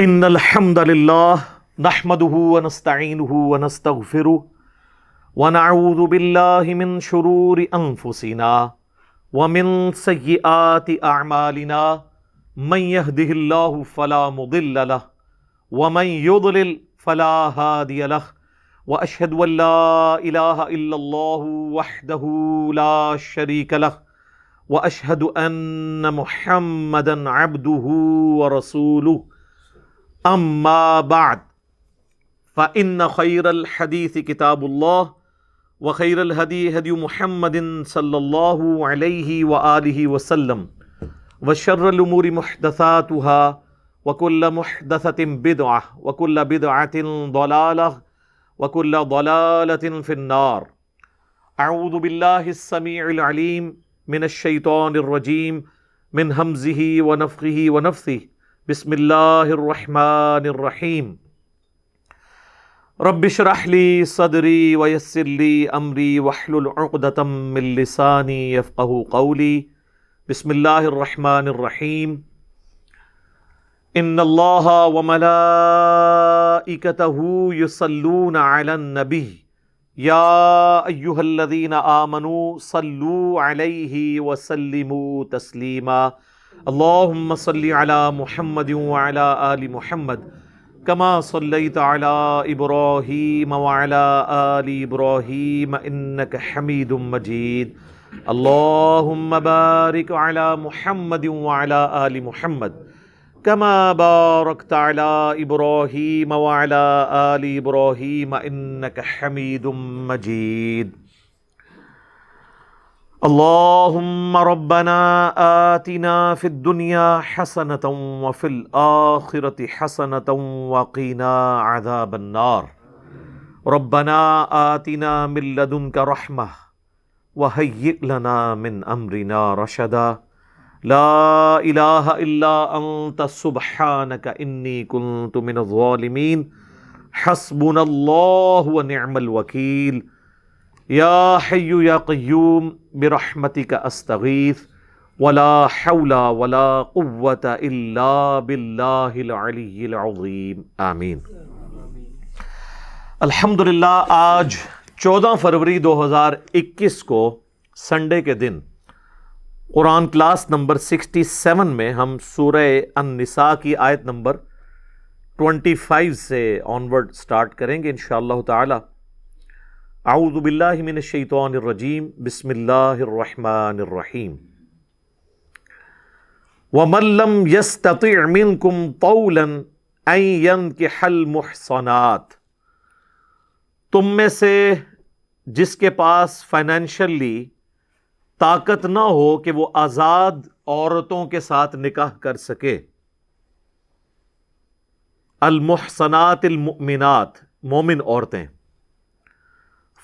ان الحمد للہ نحمده ونستعینه ونستغفره ونعوذ باللہ من شرور انفسنا ومن سیئات اعمالنا من يهده اللہ فلا مضل له ومن يضلل فلا هادی له واشهد ان لا الہ الا اللہ وحدہ لا شریک له واشهد ان محمدا عبدہ ورسولہ اما بعد فإن خير الحديث كتاب الله وخير الهدي هدي محمد صلى الله عليه وآله وسلم وشر الأمور محدثاتها وكل محدثة بدعة وكل بدعة ضلالة وكل ضلالة في النار. أعوذ بالله السميع العليم من الشيطان الرجيم من همزه ونفخه ونفثه. بسم اللہ الرحمن الرحیم. رب اشرح لی صدری ویسر لی امری واحلل عقدۃ من لسانی یفقہوا قولی. بسم اللہ الرحمن الرحیم. ان اللہ وملائکتہ یصلون علی النبی یا ایہا الذین آمنوا صلوا علیہ وسلموا تسلیما. اللہم صلی علی محمد وعلی آل محمد کما صلیت علی ابراہیم وعلی آل ابراہیم انک حمید مجید. اللہم بارک علی محمد وعلی آل محمد کما بارکت علی ابراہیم وعلی آل ابراہیم انک حمید مجید. اللہم ربنا آتنا فی الدنیا حسنۃ وفی الآخرۃ حسنۃ وقنا عذاب النار. ربنا آتنا من لدنک رحمہ وہیئ لنا من امرنا رشدا. لا الہ الا انت سبحانک انی کنت من الظالمین. حسبنا اللہ ونعم الوکیل. یا حی یا قیوم برحمتک استغیث ولا حول ولا قوة الا باللہ العلی العظیم. آمین. الحمدللہ آج 14 فروری 2021 کو سنڈے کے دن قرآن کلاس نمبر 67 میں ہم سورہ النساء کی آیت نمبر 25 سے آنورڈ سٹارٹ کریں گے انشاءاللہ تعالی. اعوذ باللہ من الشیطان الرجیم. بسم اللہ الرحمن الرحیم. وَمَن لَّمْ يَسْتَطِعْ مِنْكُمْ طَوْلًا أَن يَنكِحَ الْمُحْصَنَاتِ. تم میں سے جس کے پاس فائنینشلی طاقت نہ ہو کہ وہ آزاد عورتوں کے ساتھ نکاح کر سکے. المحصنات المؤمنات، مومن عورتیں.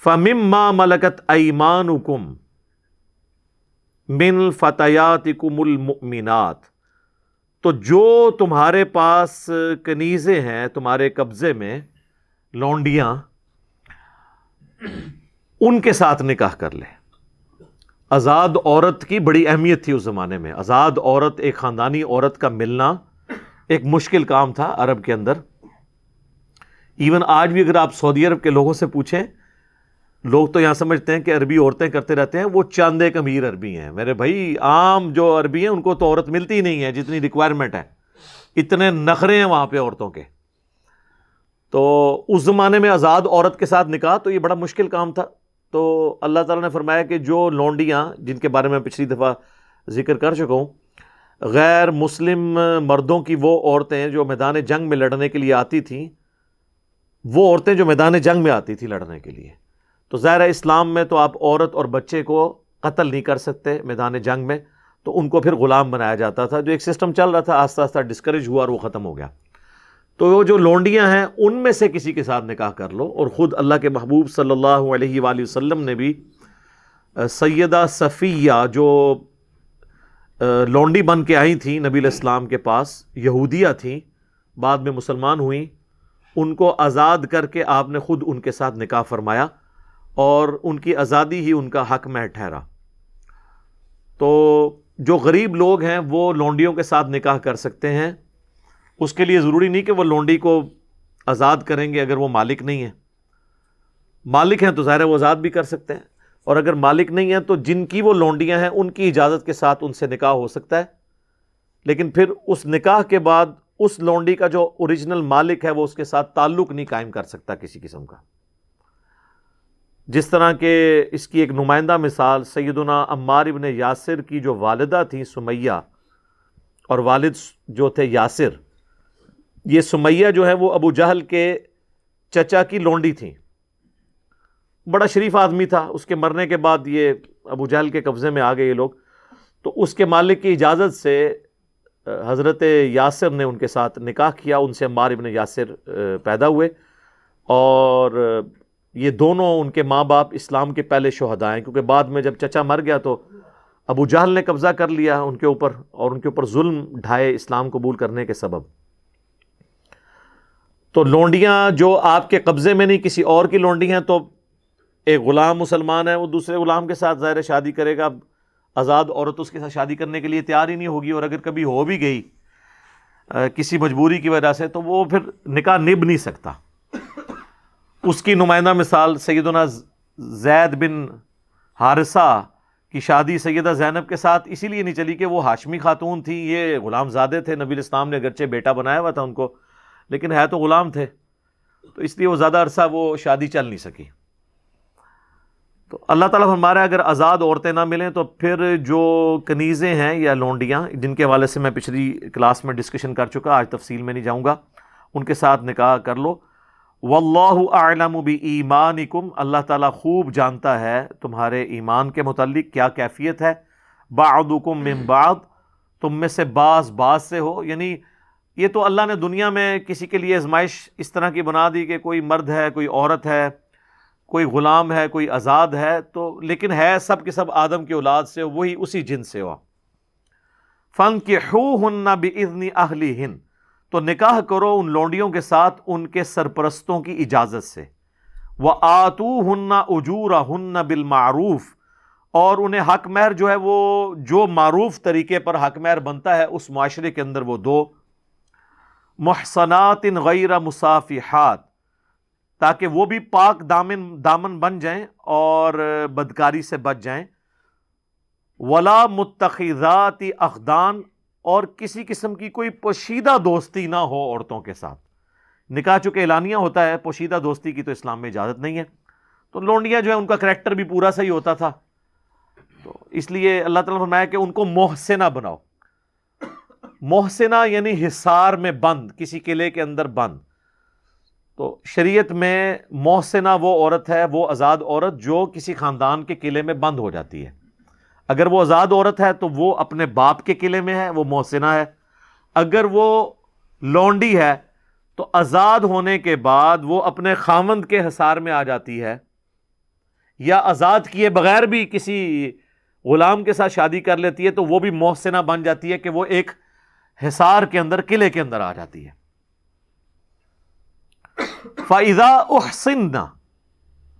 فَمِمَّا مَلَكَتْ أَيْمَانُكُمْ مِنْ فَتَيَاتِكُمُ الْمُؤْمِنَاتِ. تو جو تمہارے پاس کنیزیں ہیں، تمہارے قبضے میں لونڈیاں، ان کے ساتھ نکاح کر لے. آزاد عورت کی بڑی اہمیت تھی اس زمانے میں. آزاد عورت، ایک خاندانی عورت کا ملنا ایک مشکل کام تھا عرب کے اندر. ایون آج بھی اگر آپ سعودی عرب کے لوگوں سے پوچھیں، لوگ تو یہاں سمجھتے ہیں کہ عربی عورتیں کرتے رہتے ہیں، وہ چاند ایک امیر عربی ہیں. میرے بھائی عام جو عربی ہیں ان کو تو عورت ملتی ہی نہیں ہے جتنی ریکوائرمنٹ ہے. اتنے نخرے ہیں وہاں پہ عورتوں کے. تو اس زمانے میں آزاد عورت کے ساتھ نکاح تو یہ بڑا مشکل کام تھا. تو اللہ تعالیٰ نے فرمایا کہ جو لونڈیاں، جن کے بارے میں پچھلی دفعہ ذکر کر چکا ہوں، غیر مسلم مردوں کی وہ عورتیں جو میدان جنگ میں لڑنے کے لیے آتی تھیں، وہ عورتیں جو میدان جنگ میں آتی تھیں لڑنے کے لیے، تو ظاہر ہے اسلام میں تو آپ عورت اور بچے کو قتل نہیں کر سکتے میدان جنگ میں، تو ان کو پھر غلام بنایا جاتا تھا. جو ایک سسٹم چل رہا تھا آہستہ آہستہ ڈسکریج ہوا اور وہ ختم ہو گیا. تو وہ جو لونڈیاں ہیں ان میں سے کسی کے ساتھ نکاح کر لو. اور خود اللہ کے محبوب صلی اللہ علیہ وآلہ وسلم نے بھی سیدہ صفیہ جو لونڈی بن کے آئی تھیں نبی علیہ السلام کے پاس، یہودیہ تھیں، بعد میں مسلمان ہوئیں، ان کو آزاد کر کے آپ نے خود ان کے ساتھ نکاح فرمایا اور ان کی آزادی ہی ان کا حق میں ٹھہرا. تو جو غریب لوگ ہیں وہ لونڈیوں کے ساتھ نکاح کر سکتے ہیں اس کے لیے ضروری نہیں کہ وہ لونڈی کو آزاد کریں گے اگر وہ مالک نہیں ہے. مالک ہیں تو ظاہر ہے وہ آزاد بھی کر سکتے ہیں, اور اگر مالک نہیں ہیں تو جن کی وہ لونڈیاں ہیں ان کی اجازت کے ساتھ ان سے نکاح ہو سکتا ہے, لیکن پھر اس نکاح کے بعد اس لونڈی کا جو اوریجنل مالک ہے وہ اس کے ساتھ تعلق نہیں قائم کر سکتا کسی قسم کا. جس طرح کہ اس کی ایک نمائندہ مثال سیدنا عمار ابن یاسر کی جو والدہ تھیں سمیہ, اور والد جو تھے یاسر, یہ سمیہ جو ہے وہ ابو جہل کے چچا کی لونڈی تھیں. بڑا شریف آدمی تھا, اس کے مرنے کے بعد یہ ابو جہل کے قبضے میں آ گئے یہ لوگ, تو اس کے مالک کی اجازت سے حضرت یاسر نے ان کے ساتھ نکاح کیا, ان سے عمار ابن یاسر پیدا ہوئے, اور یہ دونوں ان کے ماں باپ اسلام کے پہلے شہداء ہیں, کیونکہ بعد میں جب چچا مر گیا تو ابو جہل نے قبضہ کر لیا ان کے اوپر, اور ان کے اوپر ظلم ڈھائے اسلام قبول کرنے کے سبب. تو لونڈیاں جو آپ کے قبضے میں نہیں کسی اور کی لونڈی ہیں, تو ایک غلام مسلمان ہے وہ دوسرے غلام کے ساتھ ظاہر شادی کرے گا, آزاد عورت اس کے ساتھ شادی کرنے کے لیے تیار ہی نہیں ہوگی, اور اگر کبھی ہو بھی گئی کسی مجبوری کی وجہ سے تو وہ پھر نکاح نبھ نہیں سکتا. اس کی نمائندہ مثال سیدنا زید بن حارثہ کی شادی سیدہ زینب کے ساتھ اسی لیے نہیں چلی کہ وہ ہاشمی خاتون تھی, یہ غلام زادے تھے, نبی اسلام نے اگرچہ بیٹا بنایا ہوا تھا ان کو لیکن ہے تو غلام تھے, تو اس لیے وہ زیادہ عرصہ وہ شادی چل نہیں سکی. تو اللہ تعالیٰ فرما رہا ہے اگر آزاد عورتیں نہ ملیں تو پھر جو کنیزیں ہیں یا لونڈیاں, جن کے حوالے سے میں پچھلی کلاس میں ڈسکشن کر چکا, آج تفصیل میں نہیں جاؤں گا, ان کے ساتھ نکاح کر لو. واللہ اعلم بایمانکم, اللہ تعالیٰ خوب جانتا ہے تمہارے ایمان کے متعلق کیا کیفیت ہے. بعضکم من بعض, تم میں سے بعض سے ہو, یعنی یہ تو اللہ نے دنیا میں کسی کے لیے آزمائش اس طرح کی بنا دی کہ کوئی مرد ہے, کوئی عورت ہے, کوئی غلام ہے, کوئی آزاد ہے, تو لیکن ہے سب کے سب آدم کی اولاد سے, وہی اسی جنس سے ہوا. فانکحوہن باذن اہلہن, تو نکاح کرو ان لونڈیوں کے ساتھ ان کے سرپرستوں کی اجازت سے. وآتوہن اجورہن بالمعروف, اور انہیں حق مہر جو ہے وہ جو معروف طریقے پر حق مہر بنتا ہے اس معاشرے کے اندر وہ دو. محصنات غیر مصافحات, تاکہ وہ بھی پاک دامن بن جائیں اور بدکاری سے بچ جائیں. ولا متخذات اخدان, اور کسی قسم کی کوئی پوشیدہ دوستی نہ ہو عورتوں کے ساتھ. نکاح چونکہ اعلانیہ ہوتا ہے, پوشیدہ دوستی کی تو اسلام میں اجازت نہیں ہے. تو لونڈیاں جو ہے ان کا کریکٹر بھی پورا صحیح ہوتا تھا, تو اس لیے اللہ تعالیٰ نے فرمایا کہ ان کو محسنہ بناؤ. محسنہ یعنی حصار میں بند, کسی قلعے کے اندر بند. تو شریعت میں محسنہ وہ عورت ہے, وہ آزاد عورت جو کسی خاندان کے قلعے میں بند ہو جاتی ہے. اگر وہ آزاد عورت ہے تو وہ اپنے باپ کے قلعے میں ہے, وہ محسنہ ہے. اگر وہ لونڈی ہے تو آزاد ہونے کے بعد وہ اپنے خاوند کے حصار میں آ جاتی ہے, یا آزاد کیے بغیر بھی کسی غلام کے ساتھ شادی کر لیتی ہے تو وہ بھی محسنہ بن جاتی ہے کہ وہ ایک حصار کے اندر, قلعے کے اندر آ جاتی ہے. فَإِذَا أُحْصِنَّ,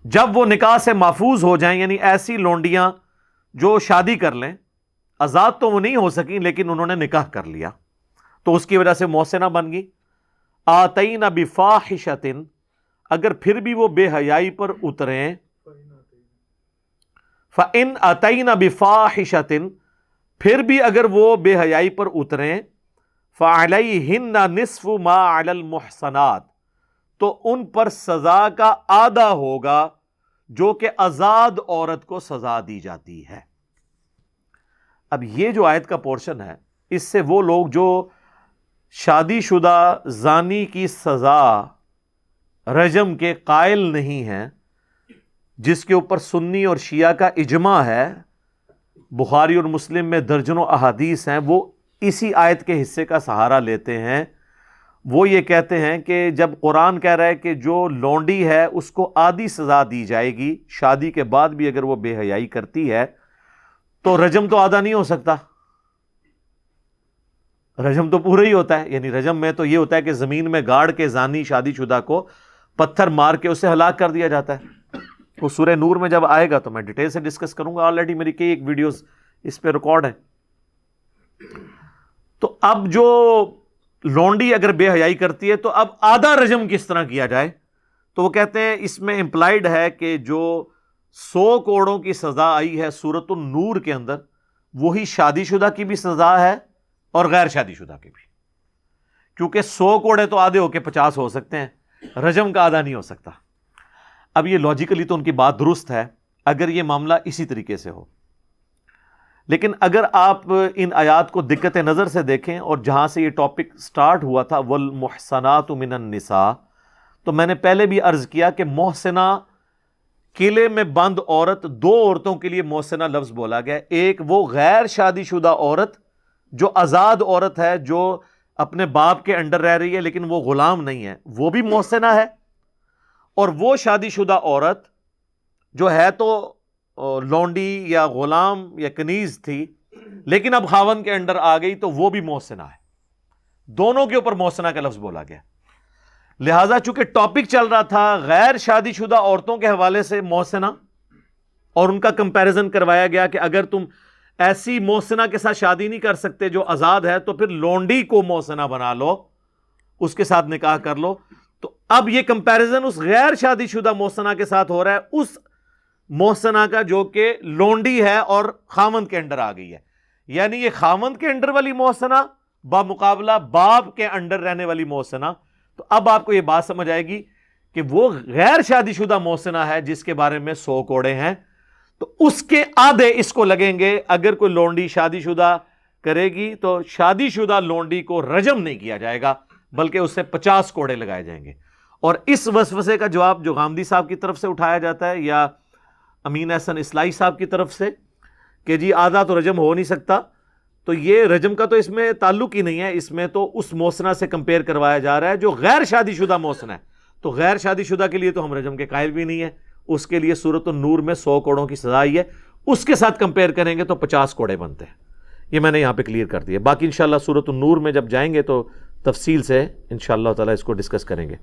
جب وہ نکاح سے محفوظ ہو جائیں, یعنی ایسی لونڈیاں جو شادی کر لیں, آزاد تو وہ نہیں ہو سکیں لیکن انہوں نے نکاح کر لیا تو اس کی وجہ سے محسنہ بن گئی. آتَيْنَ بِفَاحِشَةٍ, اگر پھر بھی وہ بے حیائی پر اتریں, فَإِنْ أَتَيْنَ بِفَاحِشَةٍ, پھر بھی اگر وہ بے حیائی پر اتریں, فَعَلَيْهِنَّ نِصْفُ مَا عَلَى الْمُحْصَنَاتِ, تو ان پر سزا کا آدھا ہوگا جو کہ آزاد عورت کو سزا دی جاتی ہے. اب یہ جو آیت کا پورشن ہے, اس سے وہ لوگ جو شادی شدہ زانی کی سزا رجم کے قائل نہیں ہیں, جس کے اوپر سنی اور شیعہ کا اجماع ہے, بخاری اور مسلم میں درجنوں احادیث ہیں, وہ اسی آیت کے حصے کا سہارا لیتے ہیں. وہ یہ کہتے ہیں کہ جب قرآن کہہ رہا ہے کہ جو لونڈی ہے اس کو آدھی سزا دی جائے گی, شادی کے بعد بھی اگر وہ بے حیائی کرتی ہے تو رجم تو آدھا نہیں ہو سکتا, رجم تو پورا ہی ہوتا ہے. یعنی رجم میں تو یہ ہوتا ہے کہ زمین میں گاڑ کے زانی شادی شدہ کو پتھر مار کے اسے ہلاک کر دیا جاتا ہے. وہ سورہ نور میں جب آئے گا تو میں ڈیٹیل سے ڈسکس کروں گا, آلریڈی میری کئی ایک ویڈیوز اس پہ ریکارڈ ہیں. تو اب جو لونڈی اگر بے حیائی کرتی ہے تو اب آدھا رجم کس طرح کیا جائے؟ تو وہ کہتے ہیں اس میں امپلائڈ ہے کہ جو 100 کوڑوں کی سزا آئی ہے سورۃ النور کے اندر، وہی شادی شدہ کی بھی سزا ہے اور غیر شادی شدہ کی بھی، کیونکہ 100 کوڑے تو آدھے ہو کے 50 ہو سکتے ہیں، رجم کا آدھا نہیں ہو سکتا۔ اب یہ لاجیکلی تو ان کی بات درست ہے اگر یہ معاملہ اسی طریقے سے ہو، لیکن اگر آپ ان آیات کو دقت نظر سے دیکھیں اور جہاں سے یہ ٹاپک سٹارٹ ہوا تھا والمحصنات من النساء، تو میں نے پہلے بھی عرض کیا کہ محسنہ قلعے میں بند عورت، 2 عورتوں کے لیے محسنہ لفظ بولا گیا، ایک وہ غیر شادی شدہ عورت جو آزاد عورت ہے، جو اپنے باپ کے انڈر رہ رہی ہے لیکن وہ غلام نہیں ہے، وہ بھی محسنہ ہے، اور وہ شادی شدہ عورت جو ہے تو لونڈی یا غلام یا کنیز تھی لیکن اب خاوند کے انڈر آ گئی تو وہ بھی محسنہ ہے۔ دونوں کے اوپر محسنہ کا لفظ بولا گیا، لہذا چونکہ ٹاپک چل رہا تھا غیر شادی شدہ عورتوں کے حوالے سے محسنہ، اور ان کا کمپیریزن کروایا گیا کہ اگر تم ایسی محسنہ کے ساتھ شادی نہیں کر سکتے جو آزاد ہے تو پھر لونڈی کو محسنہ بنا لو، اس کے ساتھ نکاح کر لو۔ تو اب یہ کمپیریزن اس غیر شادی شدہ محسنہ کے ساتھ ہو رہا ہے، اس محسنہ کا جو کہ لونڈی ہے اور خاوند کے انڈر آ گئی ہے، یعنی یہ خاوند کے انڈر والی محسنہ بمقابلہ باپ کے انڈر رہنے والی محسنہ۔ تو اب آپ کو یہ بات سمجھ آئے گی کہ وہ غیر شادی شدہ محسنہ ہے جس کے بارے میں 100 کوڑے ہیں، تو اس کے آدھے اس کو لگیں گے۔ اگر کوئی لونڈی شادی شدہ کرے گی تو شادی شدہ لونڈی کو رجم نہیں کیا جائے گا بلکہ اس سے 50 کوڑے لگائے جائیں گے۔ اور اس وسوسے کا جواب جو غامدی صاحب کی طرف سے اٹھایا جاتا ہے یا امین احسن اصلاحی صاحب کی طرف سے کہ جی آدھا تو رجم ہو نہیں سکتا، تو یہ رجم کا تو اس میں تعلق ہی نہیں ہے، اس میں تو اس محسنہ سے کمپیئر کروایا جا رہا ہے جو غیر شادی شدہ محسنہ ہے۔ تو غیر شادی شدہ کے لیے تو ہم رجم کے قائل بھی نہیں ہیں، اس کے لیے سورۃ النور میں 100 کوڑوں کی سزا آئی ہے، اس کے ساتھ کمپیئر کریں گے تو 50 کوڑے بنتے ہیں۔ یہ میں نے یہاں پہ کلیئر کر دیا، باقی انشاءاللہ سورۃ النور میں جب جائیں گے تو تفصیل سے انشاءاللہ تعالیٰ اس کو ڈسکس کریں گے۔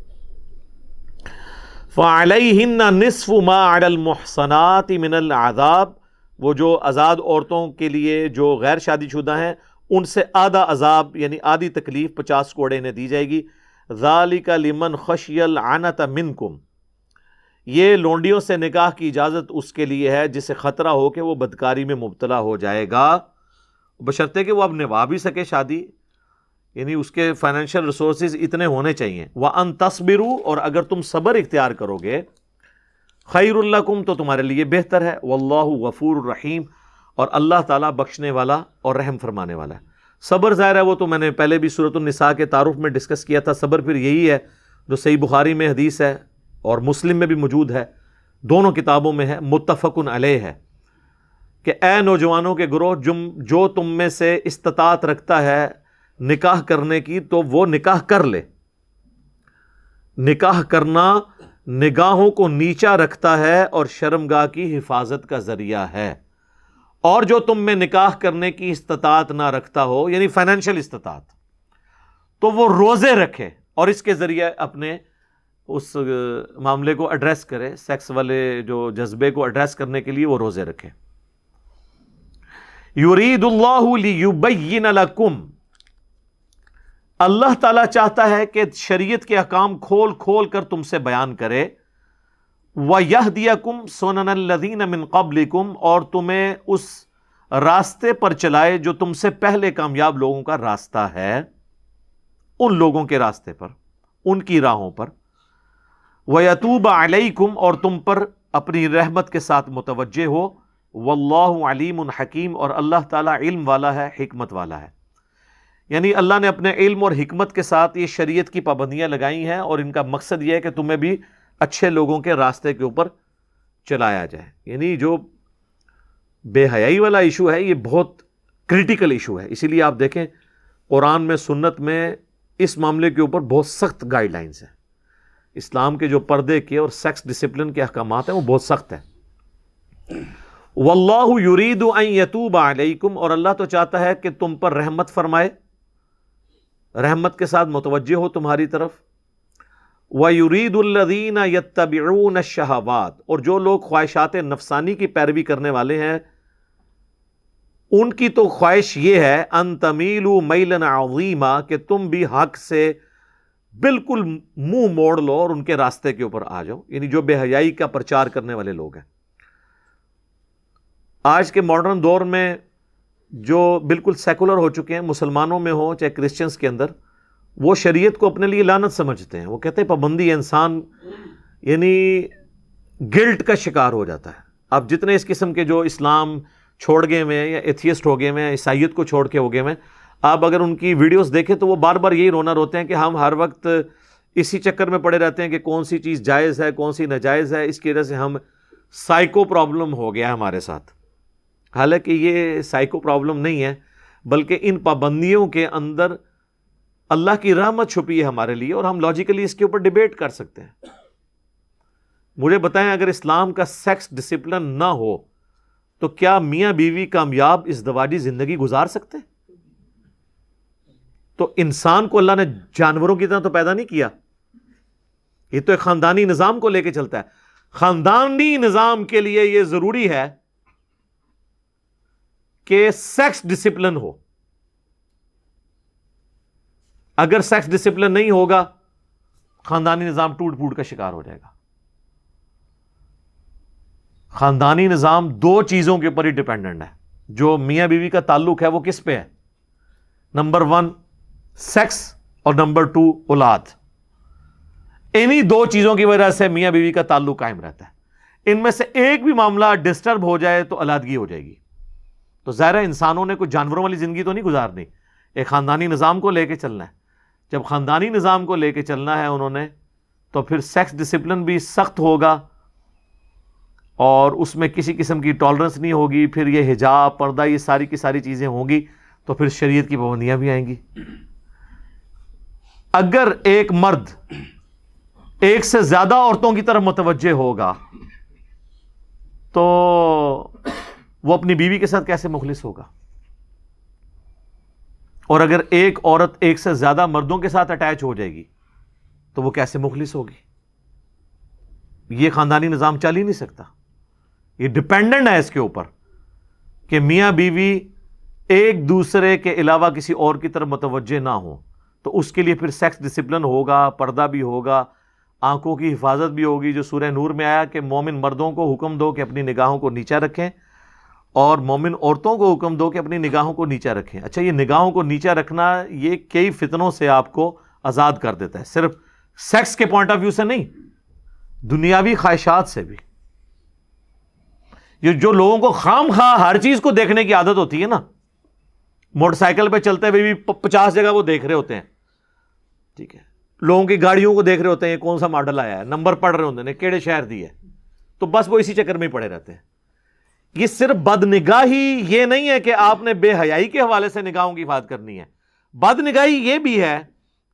فَعَلَيْهِنَّ نِصْفُ مَا عَلَى الْمُحْصَنَاتِ مِنَ الْعَذَابِ، وہ جو آزاد عورتوں کے لیے جو غیر شادی شدہ ہیں ان سے آدھا عذاب یعنی آدھی تکلیف 50 کوڑے انہیں دی جائے گی۔ ذَلِكَ لِمَنْ خَشِيَ الْعَنَتَ مِنْكُمْ، یہ لونڈیوں سے نکاح کی اجازت اس کے لیے ہے جسے خطرہ ہو کہ وہ بدکاری میں مبتلا ہو جائے گا، بشرطے کہ وہ اب نبھا بھی سکے شادی، یعنی اس کے فائنینشیل ریسورسز اتنے ہونے چاہیے۔ وَأَن تَصْبِرُوا، اور اگر تم صبر اختیار کرو گے، خَيْرٌ لَكُمْ، تو تمہارے لیے بہتر ہے۔ وَاللَّهُ غَفُورٌ رَحِيمٌ، اور اللہ تعالیٰ بخشنے والا اور رحم فرمانے والا ہے۔ صبر ظاہر ہے وہ تو میں نے پہلے بھی سورۃ النساء کے تعارف میں ڈسکس کیا تھا، صبر پھر یہی ہے جو صحیح بخاری میں حدیث ہے اور مسلم میں بھی موجود ہے، دونوں کتابوں میں ہے، متفقن علیہ ہے کہ اے نوجوانوں کے گروہ، جو تم میں سے استطاعت رکھتا ہے نکاح کرنے کی تو وہ نکاح کر لے۔ نکاح کرنا نگاہوں کو نیچا رکھتا ہے اور شرمگاہ کی حفاظت کا ذریعہ ہے، اور جو تم میں نکاح کرنے کی استطاعت نہ رکھتا ہو یعنی فائنینشیل استطاعت، تو وہ روزے رکھے اور اس کے ذریعے اپنے اس معاملے کو ایڈریس کرے، سیکس والے جو جذبے کو ایڈریس کرنے کے لیے وہ روزے رکھے۔ یرید اللہ لیبین لکم، اللہ تعالیٰ چاہتا ہے کہ شریعت کے احکام کھول کھول کر تم سے بیان کرے۔ وَيَهْدِيَكُمْ سُنَنَ الَّذِينَ مِن قَبْلِكُمْ، اور تمہیں اس راستے پر چلائے جو تم سے پہلے کامیاب لوگوں کا راستہ ہے، ان لوگوں کے راستے پر، ان کی راہوں پر۔ وَيَتُوبَ عَلَيْكُمْ، اور تم پر اپنی رحمت کے ساتھ متوجہ ہو۔ وَاللَّهُ عَلِيمٌ حَكِيمٌ، اور اللہ تعالیٰ علم والا ہے، حکمت والا ہے۔ یعنی اللہ نے اپنے علم اور حکمت کے ساتھ یہ شریعت کی پابندیاں لگائی ہیں، اور ان کا مقصد یہ ہے کہ تمہیں بھی اچھے لوگوں کے راستے کے اوپر چلایا جائے۔ یعنی جو بے حیائی والا ایشو ہے یہ بہت کریٹیکل ایشو ہے، اسی لیے آپ دیکھیں قرآن میں، سنت میں اس معاملے کے اوپر بہت سخت گائیڈ لائنز ہیں۔ اسلام کے جو پردے کے اور سیکس ڈسپلن کے احکامات ہیں وہ بہت سخت ہیں۔ واللہ یرید ان یتوب علیکم، اور اللہ تو چاہتا ہے کہ تم پر رحمت فرمائے، رحمت کے ساتھ متوجہ ہو تمہاری طرف۔ وَيُرِيدُ الَّذِينَ يَتَّبِعُونَ الشَّهَوَاتِ، اور جو لوگ خواہشات نفسانی کی پیروی کرنے والے ہیں ان کی تو خواہش یہ ہے ان تمیلوا میلا عظیما کہ تم بھی حق سے بالکل منہ موڑ لو اور ان کے راستے کے اوپر آ جاؤ، یعنی جو بے حیائی کا پرچار کرنے والے لوگ ہیں۔ آج کے ماڈرن دور میں جو بالکل سیکولر ہو چکے ہیں، مسلمانوں میں ہو چاہے کرسچنس کے اندر، وہ شریعت کو اپنے لیے لعنت سمجھتے ہیں۔ وہ کہتے ہیں پابندی انسان یعنی گلٹ کا شکار ہو جاتا ہے۔ اب جتنے اس قسم کے جو اسلام چھوڑ گئے ہوئے ہیں یا ایتھیسٹ ہو گئے ہوئے ہیں، عیسائیت کو چھوڑ کے ہو گئے ہوئے ہیں، آپ اگر ان کی ویڈیوز دیکھیں تو وہ بار بار یہی رونا روتے ہیں کہ ہم ہر وقت اسی چکر میں پڑے رہتے ہیں کہ کون سی چیز جائز ہے کون سی ناجائز ہے، اس کی وجہ سے ہم سائیکو پرابلم ہو گیا ہے ہمارے ساتھ۔ حالانکہ یہ سائیکو پرابلم نہیں ہے، بلکہ ان پابندیوں کے اندر اللہ کی رحمت چھپی ہے ہمارے لیے، اور ہم لاجیکلی اس کے اوپر ڈیبیٹ کر سکتے ہیں۔ مجھے بتائیں اگر اسلام کا سیکس ڈسپلن نہ ہو تو کیا میاں بیوی کامیاب ازدواجی زندگی گزار سکتے؟ تو انسان کو اللہ نے جانوروں کی طرح تو پیدا نہیں کیا، یہ تو ایک خاندانی نظام کو لے کے چلتا ہے۔ خاندانی نظام کے لیے یہ ضروری ہے کہ سیکس ڈسپلن ہو۔ اگر سیکس ڈسپلن نہیں ہوگا خاندانی نظام ٹوٹ پھوٹ کا شکار ہو جائے گا۔ خاندانی نظام دو چیزوں کے اوپر ہی ڈیپینڈنٹ ہے، جو میاں بیوی کا تعلق ہے وہ کس پہ ہے؟ نمبر 1 سیکس اور نمبر 2 اولاد۔ انہی دو چیزوں کی وجہ سے میاں بیوی کا تعلق قائم رہتا ہے۔ ان میں سے ایک بھی معاملہ ڈسٹرب ہو جائے تو علیحدگی ہو جائے گی۔ تو ظاہر ہے انسانوں نے کوئی جانوروں والی زندگی تو نہیں گزارنی، ایک خاندانی نظام کو لے کے چلنا ہے۔ جب خاندانی نظام کو لے کے چلنا ہے انہوں نے، تو پھر سیکس ڈسپلن بھی سخت ہوگا اور اس میں کسی قسم کی ٹالرنس نہیں ہوگی۔ پھر یہ حجاب، پردہ، یہ ساری کی ساری چیزیں ہوں گی، تو پھر شریعت کی پابندیاں بھی آئیں گی۔ اگر ایک مرد ایک سے زیادہ عورتوں کی طرف متوجہ ہوگا تو وہ اپنی بیوی کے ساتھ کیسے مخلص ہوگا؟ اور اگر ایک عورت ایک سے زیادہ مردوں کے ساتھ اٹیچ ہو جائے گی تو وہ کیسے مخلص ہوگی؟ یہ خاندانی نظام چل ہی نہیں سکتا۔ یہ ڈیپینڈنٹ ہے اس کے اوپر کہ میاں بیوی ایک دوسرے کے علاوہ کسی اور کی طرف متوجہ نہ ہو، تو اس کے لیے پھر سیکس ڈسپلن ہوگا، پردہ بھی ہوگا، آنکھوں کی حفاظت بھی ہوگی، جو سورہ نور میں آیا کہ مومن مردوں کو حکم دو کہ اپنی نگاہوں کو نیچا رکھیں، اور مومن عورتوں کو حکم دو کہ اپنی نگاہوں کو نیچا رکھیں۔ اچھا، یہ نگاہوں کو نیچا رکھنا یہ کئی فتنوں سے آپ کو آزاد کر دیتا ہے، صرف سیکس کے پوائنٹ آف ویو سے نہیں، دنیاوی خواہشات سے بھی۔ یہ جو لوگوں کو خام خواہ ہر چیز کو دیکھنے کی عادت ہوتی ہے نا، موٹر سائیکل پہ چلتے ہوئے بھی 50 جگہ وہ دیکھ رہے ہوتے ہیں، ٹھیک ہے، لوگوں کی گاڑیوں کو دیکھ رہے ہوتے ہیں کون سا ماڈل آیا ہے، نمبر پڑھ رہے ہوتے ہیں کیڑے شہر دی ہے، تو بس وہ اسی چکر میں ہی پڑے رہتے ہیں۔ یہ صرف بد نگاہی یہ نہیں ہے کہ آپ نے بے حیائی کے حوالے سے نگاہوں کی حفاظت کرنی ہے، بد نگاہی یہ بھی ہے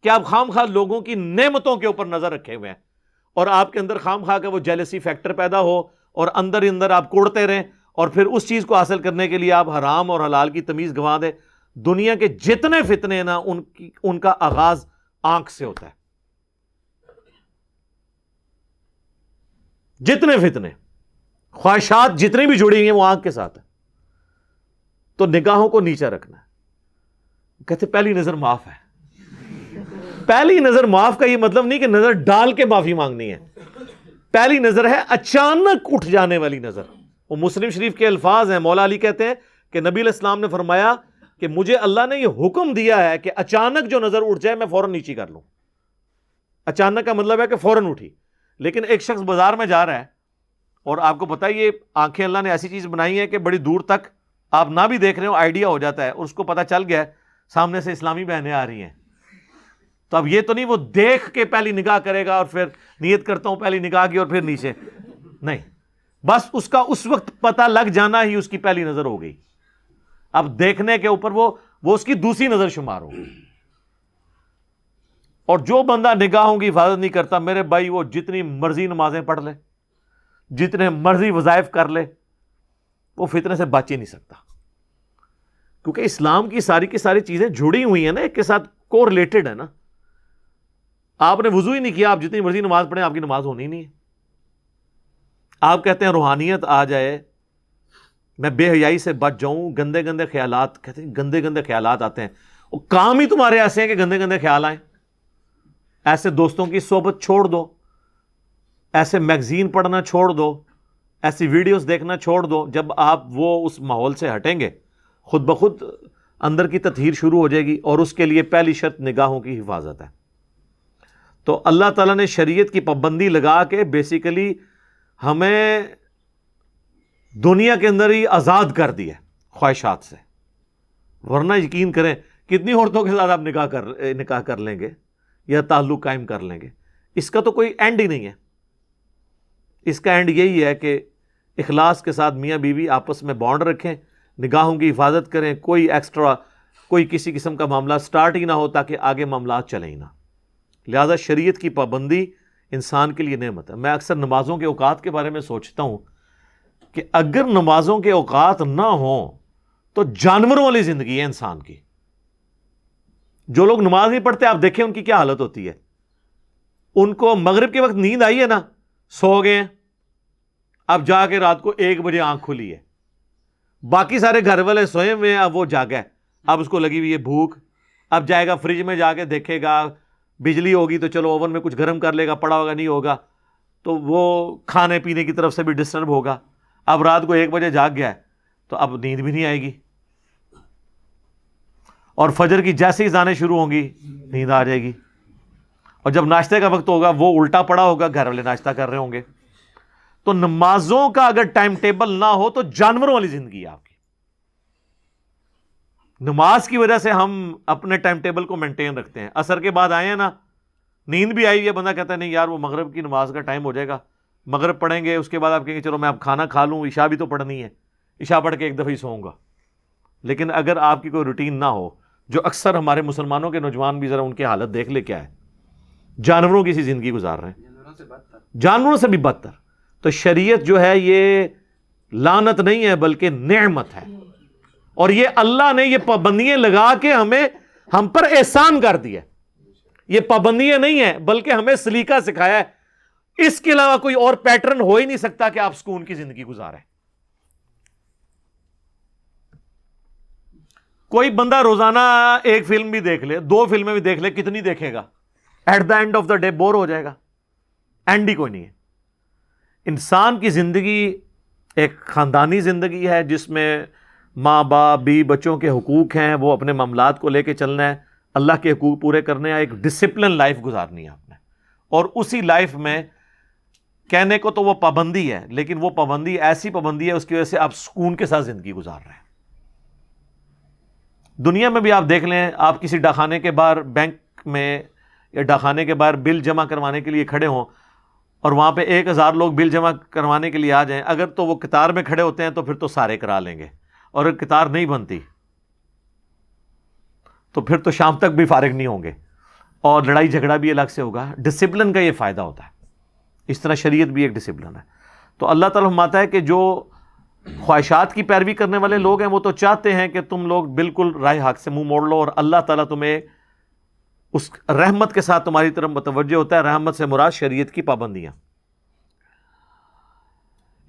کہ آپ خام خواہ لوگوں کی نعمتوں کے اوپر نظر رکھے ہوئے ہیں، اور آپ کے اندر خام خواہ کا وہ جیلسی فیکٹر پیدا ہو، اور اندر ہی اندر آپ کوڑتے رہیں، اور پھر اس چیز کو حاصل کرنے کے لیے آپ حرام اور حلال کی تمیز گنوا دیں۔ دنیا کے جتنے فتنے نا ان کا آغاز آنکھ سے ہوتا ہے، جتنے فتنے، خواہشات جتنی بھی جڑی ہیں وہ آنکھ کے ساتھ ہے۔ تو نگاہوں کو نیچا رکھنا ہے۔ کہتے پہلی نظر معاف ہے۔ پہلی نظر معاف کا یہ مطلب نہیں کہ نظر ڈال کے معافی مانگنی ہے، پہلی نظر ہے اچانک اٹھ جانے والی نظر۔ وہ مسلم شریف کے الفاظ ہیں، مولا علی کہتے ہیں کہ نبی علیہ السلام نے فرمایا کہ مجھے اللہ نے یہ حکم دیا ہے کہ اچانک جو نظر اٹھ جائے میں فوراً نیچی کر لوں۔ اچانک کا مطلب ہے کہ فوراً اٹھی۔ لیکن ایک شخص بازار میں جا رہا ہے، اور آپ کو پتہ ہے یہ آنکھیں اللہ نے ایسی چیز بنائی ہے کہ بڑی دور تک آپ نہ بھی دیکھ رہے ہو آئیڈیا ہو جاتا ہے، اور اس کو پتہ چل گیا ہے سامنے سے اسلامی بہنیں آ رہی ہیں، تو اب یہ تو نہیں وہ دیکھ کے پہلی نگاہ کرے گا اور پھر نیت کرتا ہوں پہلی نگاہ کی اور پھر نیچے، نہیں، بس اس کا اس وقت پتہ لگ جانا ہی اس کی پہلی نظر ہو گئی۔ اب دیکھنے کے اوپر وہ اس کی دوسری نظر شمار ہوگی۔ اور جو بندہ نگاہوں کی حفاظت نہیں کرتا، میرے بھائی، وہ جتنی مرضی نمازیں پڑھ لے، جتنے مرضی وظائف کر لے، وہ فتنے سے بچ ہی نہیں سکتا، کیونکہ اسلام کی ساری چیزیں جڑی ہوئی ہیں نا، ایک کے ساتھ کو ریلیٹڈ ہے نا۔ آپ نے وضو ہی نہیں کیا، آپ جتنی مرضی نماز پڑھیں آپ کی نماز ہونی نہیں ہے۔ آپ کہتے ہیں روحانیت آ جائے میں بے حیائی سے بچ جاؤں، گندے گندے خیالات، کہتے ہیں گندے گندے خیالات آتے ہیں، وہ کام ہی تمہارے ایسے ہیں کہ گندے گندے خیال آئیں. ایسے دوستوں کی صحبت چھوڑ دو، ایسے میگزین پڑھنا چھوڑ دو، ایسی ویڈیوز دیکھنا چھوڑ دو. جب آپ وہ اس ماحول سے ہٹیں گے خود بخود اندر کی تطہیر شروع ہو جائے گی، اور اس کے لیے پہلی شرط نگاہوں کی حفاظت ہے. تو اللہ تعالیٰ نے شریعت کی پابندی لگا کے بیسیکلی ہمیں دنیا کے اندر ہی آزاد کر دیا خواہشات سے. ورنہ یقین کریں کتنی عورتوں کے ساتھ آپ نکاح کر لیں گے یا تعلق قائم کر لیں گے، اس کا تو کوئی اینڈ ہی نہیں ہے. اس کا اینڈ یہی ہے کہ اخلاص کے ساتھ میاں بیوی آپس میں بانڈ رکھیں، نگاہوں کی حفاظت کریں، کوئی ایکسٹرا کوئی کسی قسم کا معاملہ سٹارٹ ہی نہ ہو تاکہ آگے معاملات چلیں ہی نہ. لہذا شریعت کی پابندی انسان کے لیے نعمت ہے. میں اکثر نمازوں کے اوقات کے بارے میں سوچتا ہوں کہ اگر نمازوں کے اوقات نہ ہوں تو جانوروں والی زندگی ہے انسان کی. جو لوگ نماز نہیں پڑھتے آپ دیکھیں ان کی کیا حالت ہوتی ہے. ان کو مغرب کے وقت نیند آئی ہے نا، سو گئے ہیں، اب جا کے رات کو 1 بجے آنکھ کھلی ہے، باقی سارے گھر والے سوئے ہوئے ہیں، اب وہ جاگا ہے، اب اس کو لگی ہوئی ہے بھوک، اب جائے گا فریج میں جا کے دیکھے گا، بجلی ہوگی تو چلو اوون میں کچھ گرم کر لے گا، پڑا ہوگا نہیں ہوگا تو وہ کھانے پینے کی طرف سے بھی ڈسٹرب ہوگا. اب رات کو 1 بجے جاگ گیا ہے تو اب نیند بھی نہیں آئے گی، اور فجر کی جیسے ہی اذانیں شروع ہوں گی نیند آ جائے گی. اور جب ناشتے کا وقت ہوگا وہ الٹا پڑا ہوگا، گھر والے ناشتہ کر رہے ہوں گے. تو نمازوں کا اگر ٹائم ٹیبل نہ ہو تو جانوروں والی زندگی ہے آپ کی. نماز کی وجہ سے ہم اپنے ٹائم ٹیبل کو مینٹین رکھتے ہیں. عصر کے بعد آئے ہیں نا، نیند بھی آئی ہے، بندہ کہتا ہے نہیں یار وہ مغرب کی نماز کا ٹائم ہو جائے گا، مغرب پڑھیں گے، اس کے بعد آپ کہیں گے چلو میں اب کھانا کھا لوں، عشاء بھی تو پڑھنی ہے، عشاء پڑھ کے ایک دفعہ ہی سوؤں گا. لیکن اگر آپ کی کوئی روٹین نہ ہو، جو اکثر ہمارے مسلمانوں کے نوجوان بھی ذرا ان کی حالت دیکھ لے کیا ہے، جانوروں کی سی زندگی گزار رہے ہیں، جانوروں سے بھی بدتر. تو شریعت جو ہے یہ لعنت نہیں ہے بلکہ نعمت ہے، اور یہ اللہ نے یہ پابندیاں لگا کے ہم پر احسان کر دیا. یہ پابندیاں نہیں ہیں بلکہ ہمیں سلیقہ سکھایا ہے. اس کے علاوہ کوئی اور پیٹرن ہو ہی نہیں سکتا کہ آپ سکون کی زندگی گزاریں. کوئی بندہ روزانہ 1 فلم بھی دیکھ لے، 2 فلمیں بھی دیکھ لے، کتنی دیکھے گا؟ At the end of the day bore ہو جائے گا، اینڈ ہی کوئی نہیں ہے. انسان کی زندگی ایک خاندانی زندگی ہے جس میں ماں باپ بیوی بچوں کے حقوق ہیں، وہ اپنے معاملات کو لے کے چلنا ہے، اللہ کے حقوق پورے کرنے ہیں، ایک ڈسپلن لائف گزارنی ہے آپ نے. اور اسی لائف میں کہنے کو تو وہ پابندی ہے، لیکن وہ پابندی ایسی پابندی ہے اس کی وجہ سے آپ سکون کے ساتھ زندگی گزار رہے ہیں. دنیا میں بھی آپ دیکھ لیں، آپ کسی ڈاکخانے کے باہر بینک میں یا ڈاکخانے کے باہر بل جمع کروانے کے لیے کھڑے ہوں اور وہاں پہ 1000 لوگ بل جمع کروانے کے لیے آ جائیں، اگر تو وہ قطار میں کھڑے ہوتے ہیں تو پھر تو سارے کرا لیں گے، اور اگر قطار نہیں بنتی تو پھر تو شام تک بھی فارغ نہیں ہوں گے، اور لڑائی جھگڑا بھی الگ سے ہوگا. ڈسپلن کا یہ فائدہ ہوتا ہے. اس طرح شریعت بھی ایک ڈسپلن ہے. تو اللہ تعالیٰ فرماتا ہے کہ جو خواہشات کی پیروی کرنے والے لوگ ہیں وہ تو چاہتے ہیں کہ تم لوگ بالکل راہ حق سے منہ موڑ لو، اور اللہ تعالیٰ تمہیں اس رحمت کے ساتھ تمہاری طرف متوجہ ہوتا ہے. رحمت سے مراد شریعت کی پابندیاں.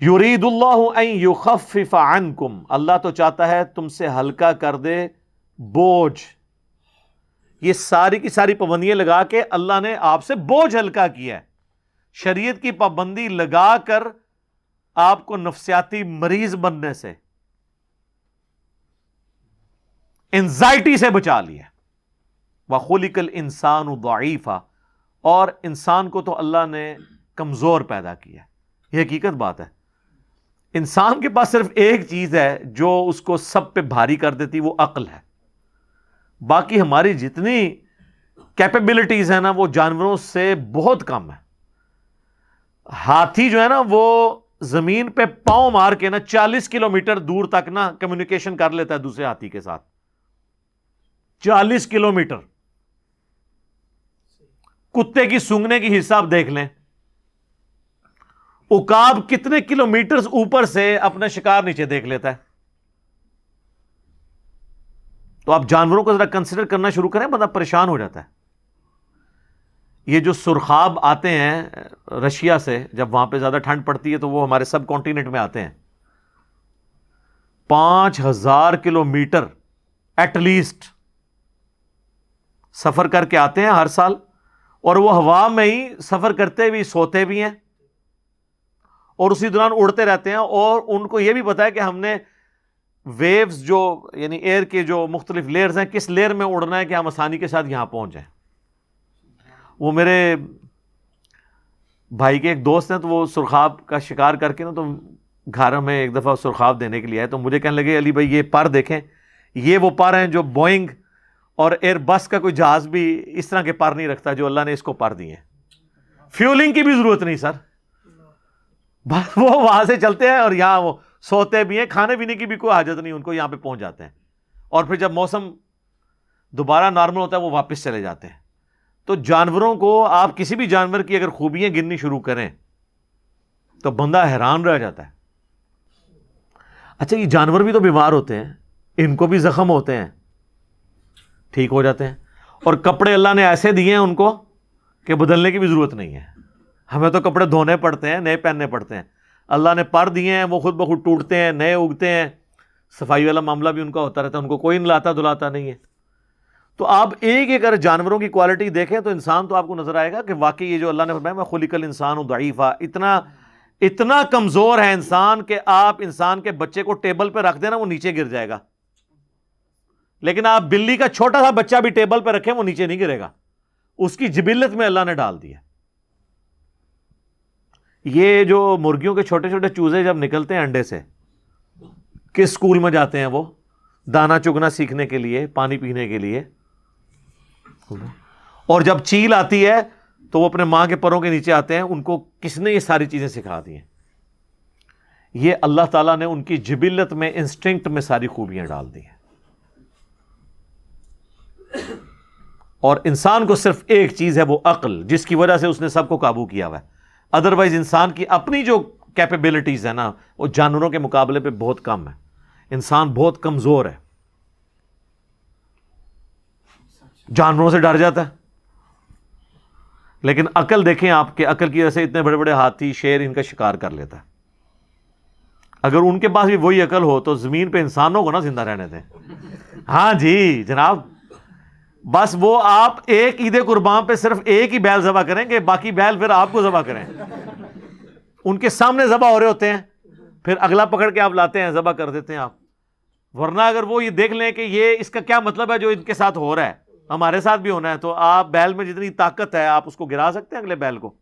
یرید اللہ ان یخفف عنکم، اللہ تو چاہتا ہے تم سے ہلکا کر دے بوجھ. یہ ساری کی ساری پابندیاں لگا کے اللہ نے آپ سے بوجھ ہلکا کیا ہے. شریعت کی پابندی لگا کر آپ کو نفسیاتی مریض بننے سے، انزائٹی سے بچا لیا. وَخُلِقَ الْإِنسَانُ ضَعِيفًا، اور انسان کو تو اللہ نے کمزور پیدا کیا. یہ حقیقت بات ہے. انسان کے پاس صرف ایک چیز ہے جو اس کو سب پہ بھاری کر دیتی، وہ عقل ہے. باقی ہماری جتنی کیپیبلٹیز ہیں نا وہ جانوروں سے بہت کم ہے. ہاتھی جو ہے نا وہ زمین پہ پاؤں مار کے نا 40 کلومیٹر دور تک نا کمیونیکیشن کر لیتا ہے دوسرے ہاتھی کے ساتھ. 40 کلومیٹر. کتے کی سونگنے کی حساب دیکھ لیں. عقاب کتنے کلومیٹرز اوپر سے اپنا شکار نیچے دیکھ لیتا ہے. تو آپ جانوروں کو ذرا کنسیڈر کرنا شروع کریں، بندہ پریشان ہو جاتا ہے. یہ جو سرخاب آتے ہیں رشیا سے، جب وہاں پہ زیادہ ٹھنڈ پڑتی ہے تو وہ ہمارے سب کانٹیننٹ میں آتے ہیں. 5,000 کلومیٹر ایٹ لیسٹ سفر کر کے آتے ہیں ہر سال، اور وہ ہوا میں ہی سفر کرتے بھی سوتے بھی ہیں اور اسی دوران اڑتے رہتے ہیں، اور ان کو یہ بھی پتا ہے کہ ہم نے ویوز جو یعنی ایئر کے جو مختلف لیئرز ہیں کس لیئر میں اڑنا ہے کہ ہم آسانی کے ساتھ یہاں پہنچ جائیں۔ وہ میرے بھائی کے ایک دوست ہیں، تو وہ سرخاب کا شکار کر کے نا تو گھر میں ایک دفعہ سرخاب دینے کے لیے آئے، تو مجھے کہنے لگے علی بھائی یہ پر دیکھیں، یہ وہ پر ہیں جو بوئنگ اور ایئر بس کا کوئی جہاز بھی اس طرح کے پر نہیں رکھتا جو اللہ نے اس کو پر دیے ہیں، فیولنگ کی بھی ضرورت نہیں سر، بس وہ وہاں سے چلتے ہیں اور یہاں وہ سوتے بھی ہیں، کھانے پینے کی بھی کوئی حاجت نہیں ان کو، یہاں پہ پہنچ جاتے ہیں، اور پھر جب موسم دوبارہ نارمل ہوتا ہے وہ واپس چلے جاتے ہیں۔ تو جانوروں کو آپ کسی بھی جانور کی اگر خوبیاں گننی شروع کریں تو بندہ حیران رہ جاتا ہے۔ اچھا یہ جانور بھی تو بیمار ہوتے ہیں، ان کو بھی زخم ہوتے ہیں، ٹھیک ہو جاتے ہیں، اور کپڑے اللہ نے ایسے دیے ہیں ان کو کہ بدلنے کی بھی ضرورت نہیں ہے، ہمیں تو کپڑے دھونے پڑتے ہیں، نئے پہننے پڑتے ہیں، اللہ نے پر دیے ہیں وہ خود بخود ٹوٹتے ہیں، نئے اگتے ہیں، صفائی والا معاملہ بھی ان کا ہوتا رہتا ہے، ان کو کوئی نلاتا دھلاتا نہیں ہے۔ تو آپ ایک اگر جانوروں کی کوالٹی دیکھیں تو انسان تو آپ کو نظر آئے گا کہ واقعی یہ جو اللہ نے فرمایا میں خلق الانسان ضعیفا، اتنا کمزور ہے انسان کہ آپ انسان کے بچے کو ٹیبل پہ رکھ دینا وہ نیچے گر جائے گا، لیکن آپ بلی کا چھوٹا سا بچہ بھی ٹیبل پہ رکھیں وہ نیچے نہیں گرے گا، اس کی جبلت میں اللہ نے ڈال دیا۔ یہ جو مرغیوں کے چھوٹے چھوٹے چوزے جب نکلتے ہیں انڈے سے، کس اسکول میں جاتے ہیں وہ؟ دانا چگنا سیکھنے کے لیے، پانی پینے کے لیے، اور جب چیل آتی ہے تو وہ اپنے ماں کے پروں کے نیچے آتے ہیں، ان کو کس نے یہ ساری چیزیں سکھا دی ہیں؟ یہ اللہ تعالیٰ نے ان کی جبلت میں، انسٹنکٹ میں ساری خوبیاں ڈال دی ہیں، اور انسان کو صرف ایک چیز ہے وہ عقل، جس کی وجہ سے اس نے سب کو قابو کیا ہوا ہے، ادروائز انسان کی اپنی جو کیپیبلٹیز ہیں نا وہ جانوروں کے مقابلے پہ بہت کم ہے، انسان بہت کمزور ہے، جانوروں سے ڈر جاتا ہے، لیکن عقل دیکھیں آپ کے، عقل کی وجہ سے اتنے بڑے بڑے ہاتھی شیر ان کا شکار کر لیتا ہے۔ اگر ان کے پاس بھی وہی عقل ہو تو زمین پہ انسانوں کو نہ زندہ رہنے دیں۔ ہاں جی جناب، بس وہ آپ ایک عید قربان پہ صرف ایک ہی بیل ذبح کریں گے، باقی بیل پھر آپ کو ذبح کریں، ان کے سامنے ذبح ہو رہے ہوتے ہیں، پھر اگلا پکڑ کے آپ لاتے ہیں ذبح کر دیتے ہیں آپ، ورنہ اگر وہ یہ دیکھ لیں کہ یہ اس کا کیا مطلب ہے جو ان کے ساتھ ہو رہا ہے ہمارے ساتھ بھی ہونا ہے، تو آپ بیل میں جتنی طاقت ہے آپ اس کو گرا سکتے ہیں اگلے بیل کو۔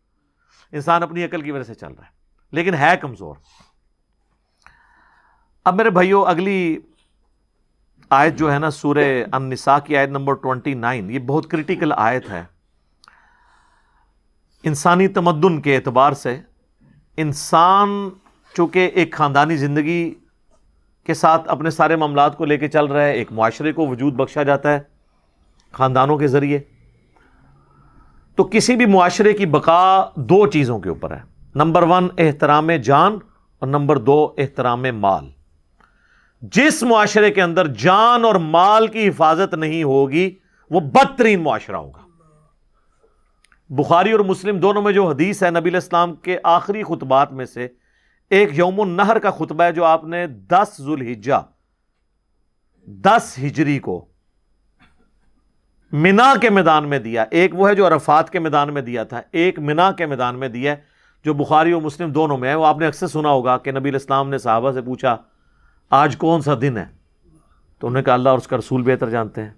انسان اپنی عقل کی وجہ سے چل رہا ہے لیکن ہے کمزور۔ اب میرے بھائیوں اگلی آیت جو ہے نا سورہ النساء کی آیت نمبر 29، یہ بہت کریٹیکل آیت ہے۔ انسانی تمدن کے اعتبار سے انسان چونکہ ایک خاندانی زندگی کے ساتھ اپنے سارے معاملات کو لے کے چل رہا ہے، ایک معاشرے کو وجود بخشا جاتا ہے خاندانوں کے ذریعے، تو کسی بھی معاشرے کی بقا دو چیزوں کے اوپر ہے، نمبر 1 احترام جان اور نمبر 2 احترام مال۔ جس معاشرے کے اندر جان اور مال کی حفاظت نہیں ہوگی وہ بدترین معاشرہ ہوگا۔ بخاری اور مسلم دونوں میں جو حدیث ہے، نبی علیہ السلام کے آخری خطبات میں سے ایک یوم النحر کا خطبہ ہے جو آپ نے 10 ذوالحجہ 10 ہجری کو منا کے میدان میں دیا، ایک وہ ہے جو عرفات کے میدان میں دیا تھا، ایک منا کے میدان میں دیا ہے جو بخاری اور مسلم دونوں میں ہے۔ وہ آپ نے اکثر سنا ہوگا کہ نبی علیہ السلام نے صحابہ سے پوچھا آج کون سا دن ہے، تو انہوں نے کہا اللہ اور اس کا رسول بہتر جانتے ہیں۔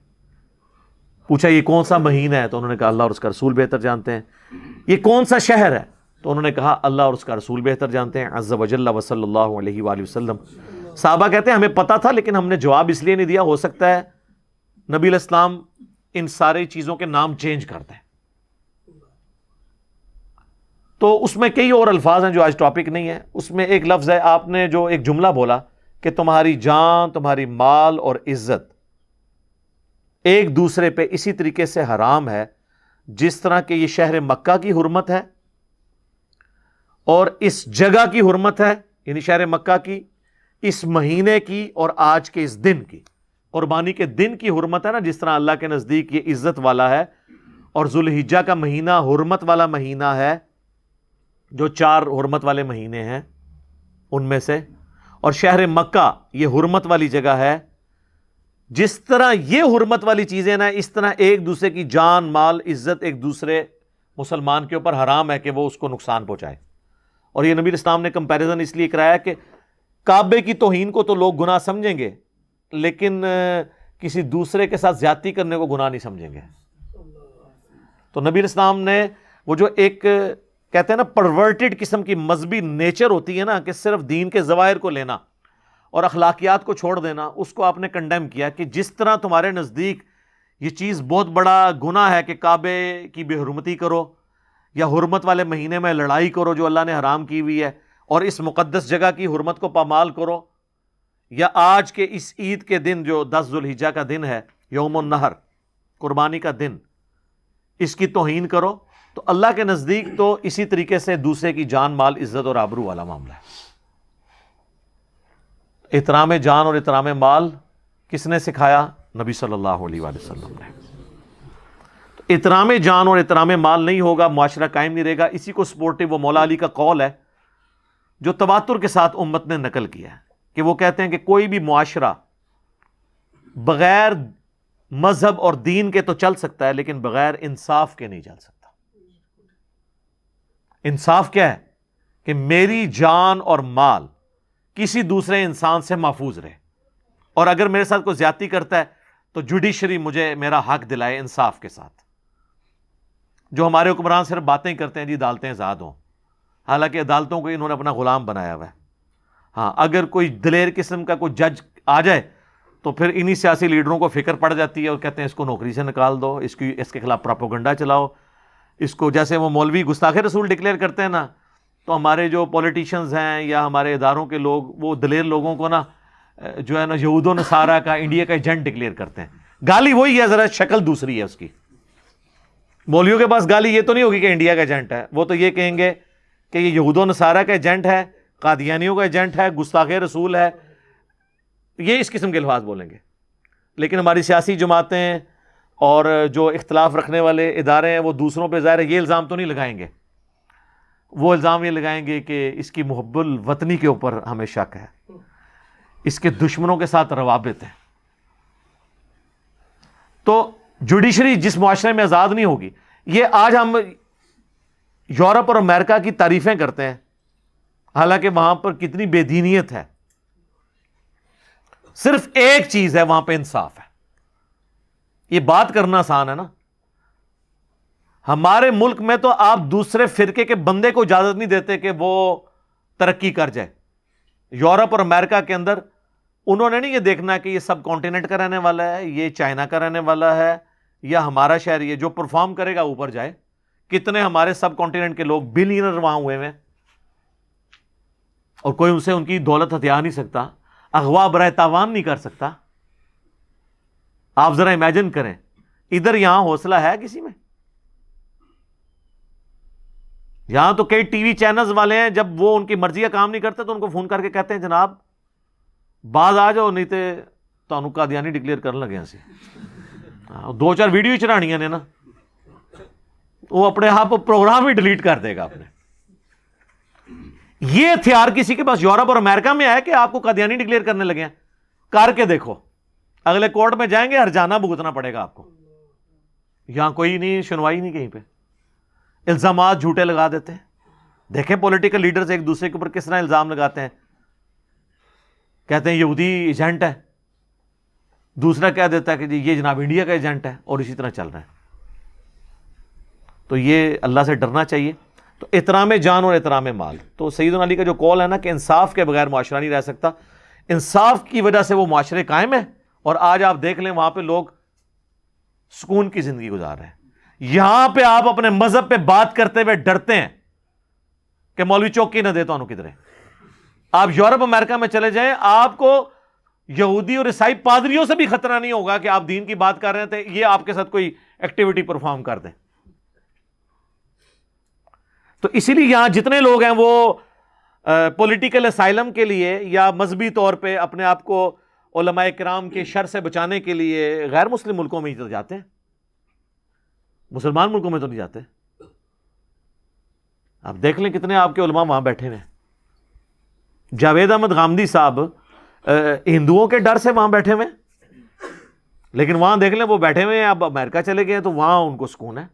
پوچھا یہ کون سا مہینہ ہے، تو انہوں نے کہا اللہ اور اس کا رسول بہتر جانتے ہیں۔ یہ کون سا شہر ہے، تو انہوں نے کہا اللہ اور اس کا رسول بہتر جانتے ہیں، عز وجل وصلی اللہ علیہ وآلہ وسلم۔ صحابہ کہتے ہیں ہمیں پتا تھا لیکن ہم نے جواب اس لیے نہیں دیا، ہو سکتا ہے نبی علیہ السلام ان ساری چیزوں کے نام چینج کرتے ہیں۔ تو اس میں کئی اور الفاظ ہیں جو آج ٹاپک نہیں ہے، اس میں ایک لفظ ہے، آپ نے جو ایک جملہ بولا کہ تمہاری جان، تمہاری مال اور عزت ایک دوسرے پہ اسی طریقے سے حرام ہے جس طرح کہ یہ شہر مکہ کی حرمت ہے اور اس جگہ کی حرمت ہے، یعنی شہر مکہ کی، اس مہینے کی اور آج کے اس دن کی، قربانی کے دن کی حرمت ہے نا، جس طرح اللہ کے نزدیک یہ عزت والا ہے، اور ذوالحجہ کا مہینہ حرمت والا مہینہ ہے جو 4 حرمت والے مہینے ہیں ان میں سے، اور شہر مکہ یہ حرمت والی جگہ ہے. جس طرح یہ حرمت والی چیزیں نا، اس طرح ایک دوسرے کی جان مال عزت ایک دوسرے مسلمان کے اوپر حرام ہے کہ وہ اس کو نقصان پہنچائے. اور یہ نبی اسلام نے کمپیریزن اس لیے کرایا کہ کعبے کی توہین کو تو لوگ گناہ سمجھیں گے، لیکن کسی دوسرے کے ساتھ زیادتی کرنے کو گناہ نہیں سمجھیں گے. تو نبی اسلام نے وہ جو ایک کہتے ہیں نا پرورٹڈ قسم کی مذہبی نیچر ہوتی ہے نا، کہ صرف دین کے ظواہر کو لینا اور اخلاقیات کو چھوڑ دینا، اس کو آپ نے کنڈیم کیا کہ جس طرح تمہارے نزدیک یہ چیز بہت بڑا گناہ ہے کہ کعبے کی بے حرمتی کرو یا حرمت والے مہینے میں لڑائی کرو جو اللہ نے حرام کی ہوئی ہے، اور اس مقدس جگہ کی حرمت کو پامال کرو، یا آج کے اس عید کے دن جو 10 ذوالحجہ کا دن ہے، یوم النحر قربانی کا دن، اس کی توہین کرو، تو اللہ کے نزدیک تو اسی طریقے سے دوسرے کی جان مال عزت اور آبرو والا معاملہ ہے. احترام جان اور احترام مال کس نے سکھایا؟ نبی صلی اللہ علیہ وآلہ وسلم نے. تو احترام جان اور احترام مال نہیں ہوگا، معاشرہ قائم نہیں رہے گا. اسی کو سپورٹو وہ مولا علی کا قول ہے جو تواتر کے ساتھ امت نے نقل کیا ہے، کہ وہ کہتے ہیں کہ کوئی بھی معاشرہ بغیر مذہب اور دین کے تو چل سکتا ہے، لیکن بغیر انصاف کے نہیں چل سکتا. انصاف کیا ہے؟ کہ میری جان اور مال کسی دوسرے انسان سے محفوظ رہے، اور اگر میرے ساتھ کوئی زیادتی کرتا ہے تو جوڈیشری مجھے میرا حق دلائے انصاف کے ساتھ. جو ہمارے حکمران صرف باتیں کرتے ہیں جی عدالتیں آزاد ہوں، حالانکہ عدالتوں کو انہوں نے اپنا غلام بنایا ہوا ہے. ہاں، اگر کوئی دلیر قسم کا کوئی جج آ جائے تو پھر انہی سیاسی لیڈروں کو فکر پڑ جاتی ہے اور کہتے ہیں اس کو نوکری سے نکال دو، اس کے خلاف پراپوگنڈا چلاؤ، اس کو جیسے وہ مولوی گستاخ رسول ڈکلیئر کرتے ہیں نا، تو ہمارے جو پولیٹیشنز ہیں یا ہمارے اداروں کے لوگ وہ دلیر لوگوں کو نا جو ہے نا یہود و نصارہ کا انڈیا کا ایجنٹ ڈکلیئر کرتے ہیں. گالی وہی ہے، ذرا شکل دوسری ہے اس کی. مولویوں کے پاس گالی یہ تو نہیں ہوگی کہ انڈیا کا ایجنٹ ہے، وہ تو یہ کہیں گے کہ یہ یہود و نصارہ کا ایجنٹ ہے، قادیانیوں کا ایجنٹ ہے، گستاخ رسول ہے، یہ اس قسم کے الفاظ بولیں گے. لیکن ہماری سیاسی جماعتیں اور جو اختلاف رکھنے والے ادارے ہیں وہ دوسروں پہ ظاہر ہے یہ الزام تو نہیں لگائیں گے، وہ الزام یہ لگائیں گے کہ اس کی محب الوطنی کے اوپر ہمیں شک ہے، اس کے دشمنوں کے ساتھ روابط ہیں. تو جوڈیشری جس معاشرے میں آزاد نہیں ہوگی، یہ آج ہم یورپ اور امریکہ کی تعریفیں کرتے ہیں، حالانکہ وہاں پر کتنی بے دینیت ہے. صرف ایک چیز ہے وہاں پہ، انصاف ہے. یہ بات کرنا آسان ہے نا. ہمارے ملک میں تو آپ دوسرے فرقے کے بندے کو اجازت نہیں دیتے کہ وہ ترقی کر جائے. یورپ اور امریکہ کے اندر انہوں نے نہیں یہ دیکھنا کہ یہ سب کانٹیننٹ کا رہنے والا ہے، یہ چائنا کا رہنے والا ہے یا ہمارا شہری ہے، جو پرفارم کرے گا اوپر جائے. کتنے ہمارے سب کانٹیننٹ کے لوگ بلینر وہاں ہوئے ہیں اور کوئی ان سے ان کی دولت ہتھیا نہیں سکتا، اغوا برائے تاوان نہیں کر سکتا. آپ ذرا امیجن کریں، ادھر یہاں حوصلہ ہے کسی میں؟ یہاں تو کئی ٹی وی چینلز والے ہیں، جب وہ ان کی مرضی کا کام نہیں کرتے تو ان کو فون کر کے کہتے ہیں جناب بعد آ جاؤ، نہیں تو تانوں قادیانی ڈکلیئر کرنے لگے سی. 2-4 ویڈیو چڑھانی نے نا، وہ اپنے آپ پروگرام ہی ڈیلیٹ کر دے گا اپنے. یہ ہتھیار کسی کے پاس یورپ اور امریکہ میں ہے کہ آپ کو قادیانی ڈکلیئر کرنے لگے ہیں؟ کر کے دیکھو، اگلے کورٹ میں جائیں گے ہرجانہ بھگتنا پڑے گا آپ کو. یہاں کوئی نہیں، سنوائی نہیں کہیں پہ، الزامات جھوٹے لگا دیتے ہیں. دیکھیں پولیٹیکل لیڈرز ایک دوسرے کے اوپر کس طرح الزام لگاتے ہیں. کہتے ہیں یہودی ایجنٹ ہے، دوسرا کہہ دیتا ہے کہ جی یہ جناب انڈیا کا ایجنٹ ہے، اور اسی طرح چل رہا ہے. تو یہ اللہ سے ڈرنا چاہیے. تو احترام جان اور احترام مال، تو سیدنا علی کا جو قول ہے نا کہ انصاف کے بغیر معاشرہ نہیں رہ سکتا، انصاف کی وجہ سے وہ معاشرے قائم ہیں. اور آج آپ دیکھ لیں وہاں پہ لوگ سکون کی زندگی گزار رہے ہیں. یہاں پہ آپ اپنے مذہب پہ بات کرتے ہوئے ڈرتے ہیں کہ مولوی چوکی نہ دے تو کدھرے. آپ یورپ امریکہ میں چلے جائیں، آپ کو یہودی اور عیسائی پادریوں سے بھی خطرہ نہیں ہوگا کہ آپ دین کی بات کر رہے تھے، یہ آپ کے ساتھ کوئی ایکٹیویٹی پرفارم کر دیں. تو اسی لیے یہاں جتنے لوگ ہیں وہ پولیٹیکل اسائلم کے لیے یا مذہبی طور پہ اپنے آپ کو علماء کرام کے شر سے بچانے کے لیے غیر مسلم ملکوں میں ہی تو جاتے ہیں، مسلمان ملکوں میں تو نہیں جاتے. آپ دیکھ لیں کتنے آپ کے علماء وہاں بیٹھے ہوئے ہیں. جاوید احمد غامدی صاحب ہندوؤں کے ڈر سے وہاں بیٹھے ہوئے، لیکن وہاں دیکھ لیں وہ بیٹھے ہوئے ہیں، اب امریکہ چلے گئے تو وہاں ان کو سکون ہے.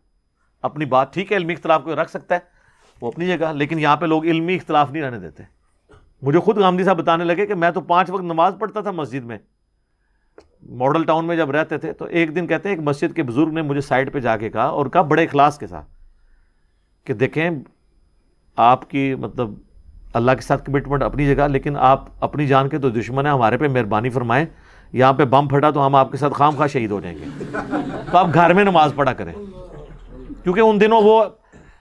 اپنی بات ٹھیک ہے، علمی اختلاف کوئی رکھ سکتا ہے وہ اپنی جگہ، لیکن یہاں پہ لوگ علمی اختلاف نہیں رہنے دیتے. مجھے خود غامدی صاحب بتانے لگے کہ میں تو 5 وقت نماز پڑھتا تھا مسجد میں، ماڈل ٹاؤن میں جب رہتے تھے. تو ایک دن کہتے ہیں ایک مسجد کے بزرگ نے مجھے سائڈ پہ جا کے کہا، اور کہا بڑے اخلاص کے ساتھ، کہ دیکھیں آپ کی مطلب اللہ کے ساتھ کمٹمنٹ اپنی جگہ، لیکن آپ اپنی جان کے تو دشمن ہیں، ہمارے پہ مہربانی فرمائیں، یہاں پہ بم پھٹا تو ہم آپ کے ساتھ خام خواہ شہید ہو جائیں گے، تو آپ گھر میں نماز پڑھا کریں. کیونکہ ان دنوں وہ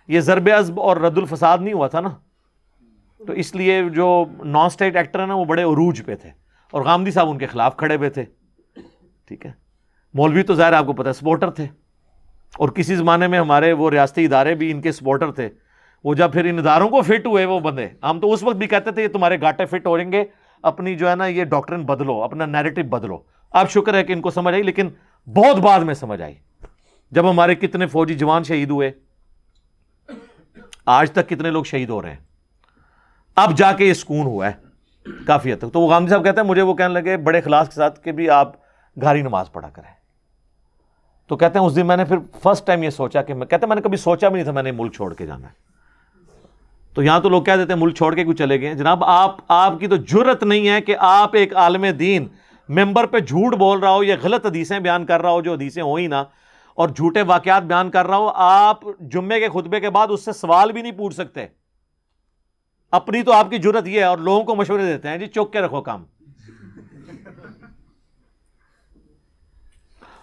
یہ ضرب عضب اور رد الفساد نہیں ہوا تھا نا، تو اس لیے جو نان اسٹیٹ ایکٹر ہیں نا وہ بڑے عروج پہ تھے، اور غامدی صاحب ان کے خلاف کھڑے ہوئے تھے. ٹھیک ہے، مولوی تو ظاہر آپ کو پتہ ہے سپورٹر تھے، اور کسی زمانے میں ہمارے وہ ریاستی ادارے بھی ان کے سپورٹر تھے. وہ جب پھر ان اداروں کو فٹ ہوئے وہ بندے، ہم تو اس وقت بھی کہتے تھے یہ تمہارے گاٹے فٹ ہو رہیں گے، اپنی جو ہے نا یہ ڈاکٹرن بدلو، اپنا نیریٹو بدلو. اب شکر ہے کہ ان کو سمجھ آئی، لیکن بہت بعد میں سمجھ آئی، جب ہمارے کتنے فوجی جوان شہید ہوئے، آج تک کتنے لوگ شہید ہو رہے ہیں، اب جا کے یہ سکون ہوا ہے کافی حد تک. تو وہ غامدی صاحب کہتے ہیں مجھے وہ کہنے لگے بڑے اخلاص کے ساتھ کہ بھی آپ گھر ہی نماز پڑھا کریں. تو کہتے ہیں اس دن میں نے پھر فرسٹ ٹائم یہ سوچا کہ میں نے کبھی سوچا بھی نہیں تھا میں نے ملک چھوڑ کے جانا ہے. تو یہاں تو لوگ کہہ دیتے ہیں ملک چھوڑ کے کیوں چلے گئے. جناب آپ کی تو جرت نہیں ہے کہ آپ ایک عالم دین ممبر پہ جھوٹ بول رہا ہو یا غلط حدیثیں بیان کر رہا ہو جو حدیثیں ہو ہی نہ، اور جھوٹے واقعات بیان کر رہا ہو، آپ جمعے کے خطبے کے بعد اس سے سوال بھی نہیں پوچھ سکتے. اپنی تو آپ کی جرت یہ ہے، اور لوگوں کو مشورے دیتے ہیں جی چوک کے رکھو کام.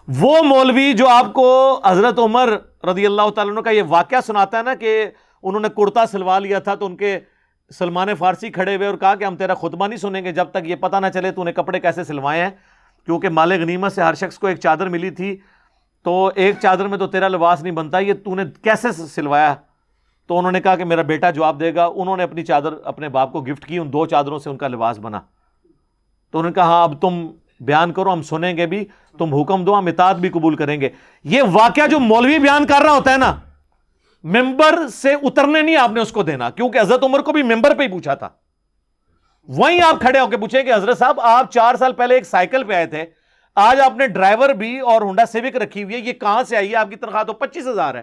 وہ مولوی جو آپ کو حضرت عمر رضی اللہ تعالیٰ عنہ کا یہ واقعہ سناتا ہے نا کہ انہوں نے کرتا سلوا لیا تھا، تو ان کے سلمان فارسی کھڑے ہوئے اور کہا کہ ہم تیرا خطبہ نہیں سنیں گے جب تک یہ پتہ نہ چلے تو نے کپڑے کیسے سلوائے ہیں، کیونکہ مال غنیمت سے ہر شخص کو ایک چادر ملی تھی، تو ایک چادر میں تو تیرا لباس نہیں بنتا، یہ تو نے کیسے سلوایا. تو انہوں نے کہا کہ میرا بیٹا جواب دے گا. انہوں نے اپنی چادر اپنے باپ کو گفٹ کی، ان 2 چادروں سے ان کا لباس بنا. تو انہوں نے کہا ہاں اب تم بیان کرو، ہم سنیں گے بھی، تم حکم دو، ہم اطاعت بھی قبول کریں گے. یہ واقعہ جو مولوی بیان کر رہا ہوتا ہے نا، ممبر سے اترنے نہیں آپ نے اس کو دینا، کیونکہ حضرت عمر کو بھی ممبر پہ ہی پوچھا تھا. وہیں آپ کھڑے ہو کے پوچھیں کہ حضرت صاحب آپ 4 سال پہلے ایک سائیکل پہ آئے تھے، آج آپ نے ڈرائیور بھی اور ہونڈا سیوک رکھی ہوئی ہے، یہ کہاں سے آئی ہے؟ آپ کی تنخواہ تو 25,000 ہے،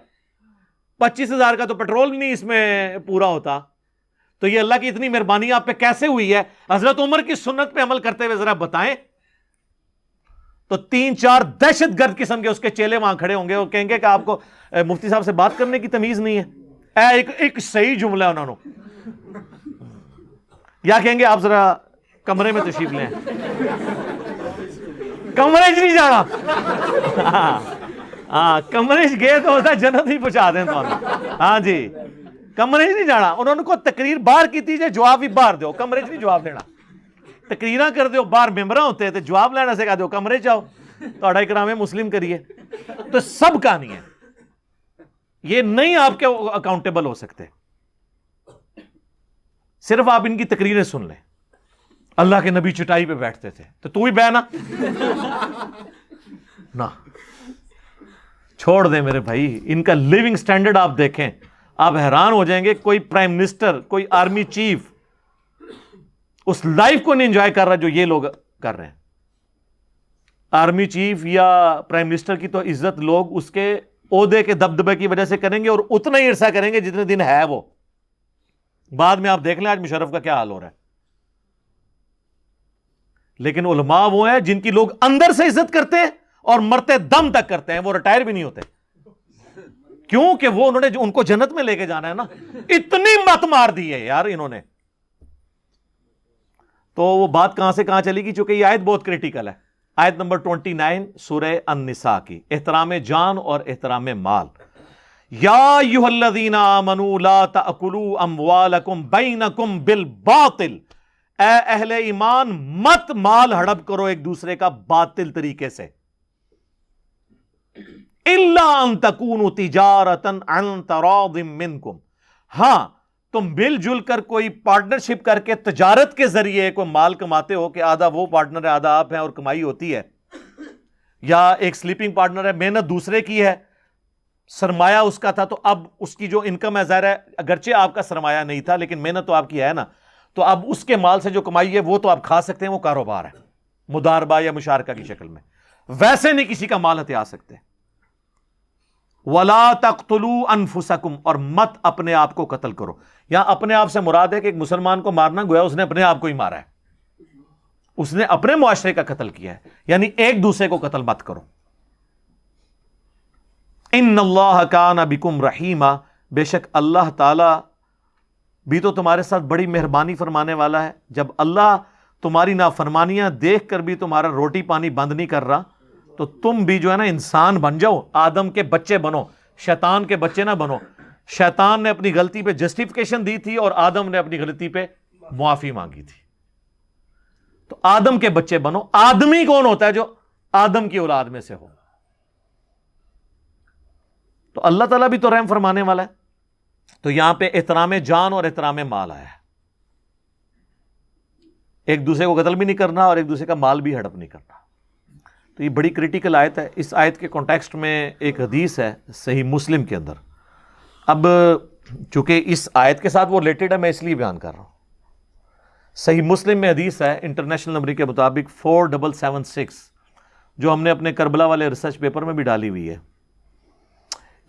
25,000 کا تو پیٹرول بھی نہیں اس میں پورا ہوتا. تو یہ اللہ کی اتنی مہربانی آپ پہ کیسے ہوئی ہے؟ حضرت عمر کی سنت پہ عمل کرتے ہوئے ذرا بتائیں. تو 3-4 دہشت گرد قسم کے اس کے چیلے وہاں کھڑے ہوں گے، وہ کہیں گے کہ آپ کو مفتی صاحب سے بات کرنے کی تمیز نہیں ہے. ایک صحیح جملہ ہے انہوں نے، یا کہیں گے آپ ذرا کمرے میں تشریف لیں. کمرے نہیں جانا، ہاں کمرے گئے تو ہوتا جنت ہی پہنچا دیں تو. ہاں جی کمرے نہیں جانا. انہوں نے کو تقریر باہر کی تھی، جواب بھی باہر دو، کمرے نہیں جواب دینا. تقریراں کر دیو باہر ممبراں ہوتے ہیں تو جواب لینا سے کہا دیو کمرے چاہو توڑا اکرام مسلم کریے. تو سب کہانی ہے، یہ نہیں آپ کے اکاؤنٹیبل ہو سکتے. صرف آپ ان کی تقریریں سن لیں. اللہ کے نبی چٹائی پہ بیٹھتے تھے تو ہی بینا نہ چھوڑ دیں میرے بھائی. ان کا لیونگ سٹینڈرڈ آپ دیکھیں، آپ حیران ہو جائیں گے. کوئی پرائم منسٹر، کوئی آرمی چیف اس لائف کو نہیں انجوائے کر رہا جو یہ لوگ کر رہے ہیں. آرمی چیف یا پرائم منسٹر کی تو عزت لوگ اس کے عہدے کے دبدبے کی وجہ سے کریں گے، اور اتنا ہی عرصہ کریں گے جتنے دن ہے وہ. بعد میں آپ دیکھ لیں آج مشرف کا کیا حال ہو رہا ہے. لیکن علماء وہ ہیں جن کی لوگ اندر سے عزت کرتے ہیں اور مرتے دم تک کرتے ہیں، وہ ریٹائر بھی نہیں ہوتے. کیوں کہ وہ انہوں نے جو ان کو جنت میں لے کے جانا ہے نا، اتنی مت مار دی ہے یار انہوں نے. تو وہ بات کہاں سے کہاں چلی گی، چونکہ یہ آیت بہت کریٹیکل ہے. آیت نمبر 29 سورہ النساء کی، احترام جان اور احترام مال. یا ایھا الذین آمنوا لا تأکلوا اموالکم بینکم بالباطل، اے اہل ایمان مت مال ہڑپ کرو ایک دوسرے کا باطل طریقے سے. الا ان تکونوا تجارۃ عن تراض منکم، ہاں تم مل جل کر کوئی پارٹنرشپ کر کے تجارت کے ذریعے کوئی مال کماتے ہو کہ آدھا وہ پارٹنر ہے آدھا آپ ہیں اور کمائی ہوتی ہے، یا ایک سلیپنگ پارٹنر ہے محنت دوسرے کی ہے، سرمایہ اس کا تھا تو اب اس کی جو انکم ہے ظاہر ہے اگرچہ آپ کا سرمایہ نہیں تھا لیکن محنت تو آپ کی ہے نا. تو اب اس کے مال سے جو کمائی ہے وہ تو آپ کھا سکتے ہیں، وہ کاروبار ہے مداربہ یا مشارکہ کی شکل میں، ویسے نہیں کسی کا مال ہتھیا سکتے۔ وَلَا تَقْتُلُوا أَنفُسَكُمْ، اور مت اپنے آپ کو قتل کرو۔ یہاں اپنے آپ سے مراد ہے کہ ایک مسلمان کو مارنا گویا اس نے اپنے آپ کو ہی مارا ہے، اس نے اپنے معاشرے کا قتل کیا ہے، یعنی ایک دوسرے کو قتل مت کرو۔ ان اللہ کان بکم رحیما، بے شک اللہ تعالی بھی تو تمہارے ساتھ بڑی مہربانی فرمانے والا ہے۔ جب اللہ تمہاری نافرمانیاں دیکھ کر بھی تمہارا روٹی پانی بند نہیں کر رہا، تو تم بھی جو ہے نا انسان بن جاؤ، آدم کے بچے بنو، شیطان کے بچے نہ بنو۔ شیطان نے اپنی غلطی پہ جسٹیفیکیشن دی تھی اور آدم نے اپنی غلطی پہ معافی مانگی تھی، تو آدم کے بچے بنو۔ آدمی کون ہوتا ہے؟ جو آدم کی اولاد میں سے ہو۔ تو اللہ تعالیٰ بھی تو رحم فرمانے والا ہے۔ تو یہاں پہ احترام جان اور احترام مال آیا ہے، ایک دوسرے کو قتل بھی نہیں کرنا اور ایک دوسرے کا مال بھی ہڑپ نہیں کرنا۔ تو یہ بڑی کریٹیکل آیت ہے۔ اس آیت کے کانٹیکسٹ میں ایک حدیث ہے صحیح مسلم کے اندر، اب چونکہ اس آیت کے ساتھ وہ ریلیٹڈ ہے میں اس لیے بیان کر رہا ہوں۔ صحیح مسلم میں حدیث ہے انٹرنیشنل نمبر کے مطابق 4776، جو ہم نے اپنے کربلا والے ریسرچ پیپر میں بھی ڈالی ہوئی ہے،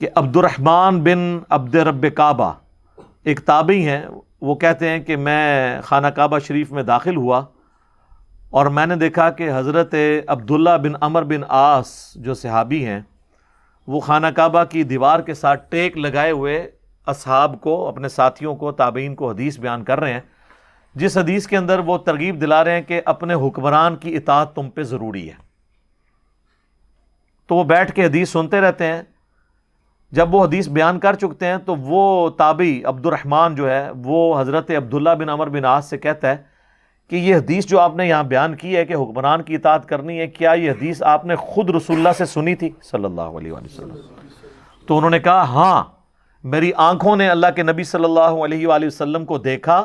کہ عبد الرحمن بن عبد رب کعبہ ایک تابعی ہیں، وہ کہتے ہیں کہ میں خانہ کعبہ شریف میں داخل ہوا اور میں نے دیکھا کہ حضرت عبداللہ بن عمر بن عاص جو صحابی ہیں، وہ خانہ کعبہ کی دیوار کے ساتھ ٹیک لگائے ہوئے اصحاب کو، اپنے ساتھیوں کو، تابعین کو حدیث بیان کر رہے ہیں، جس حدیث کے اندر وہ ترغیب دلا رہے ہیں کہ اپنے حکمران کی اطاعت تم پہ ضروری ہے۔ تو وہ بیٹھ کے حدیث سنتے رہتے ہیں۔ جب وہ حدیث بیان کر چکتے ہیں تو وہ تابعی عبد الرحمن جو ہے وہ حضرت عبداللہ بن عمر بن عاص سے کہتا ہے کہ یہ حدیث جو آپ نے یہاں بیان کی ہے کہ حکمران کی اطاعت کرنی ہے، کیا یہ حدیث آپ نے خود رسول اللہ سے سنی تھی صلی اللہ علیہ وآلہ وسلم؟ تو انہوں نے کہا ہاں، میری آنکھوں نے اللہ کے نبی صلی اللہ علیہ وآلہ وسلم کو دیکھا،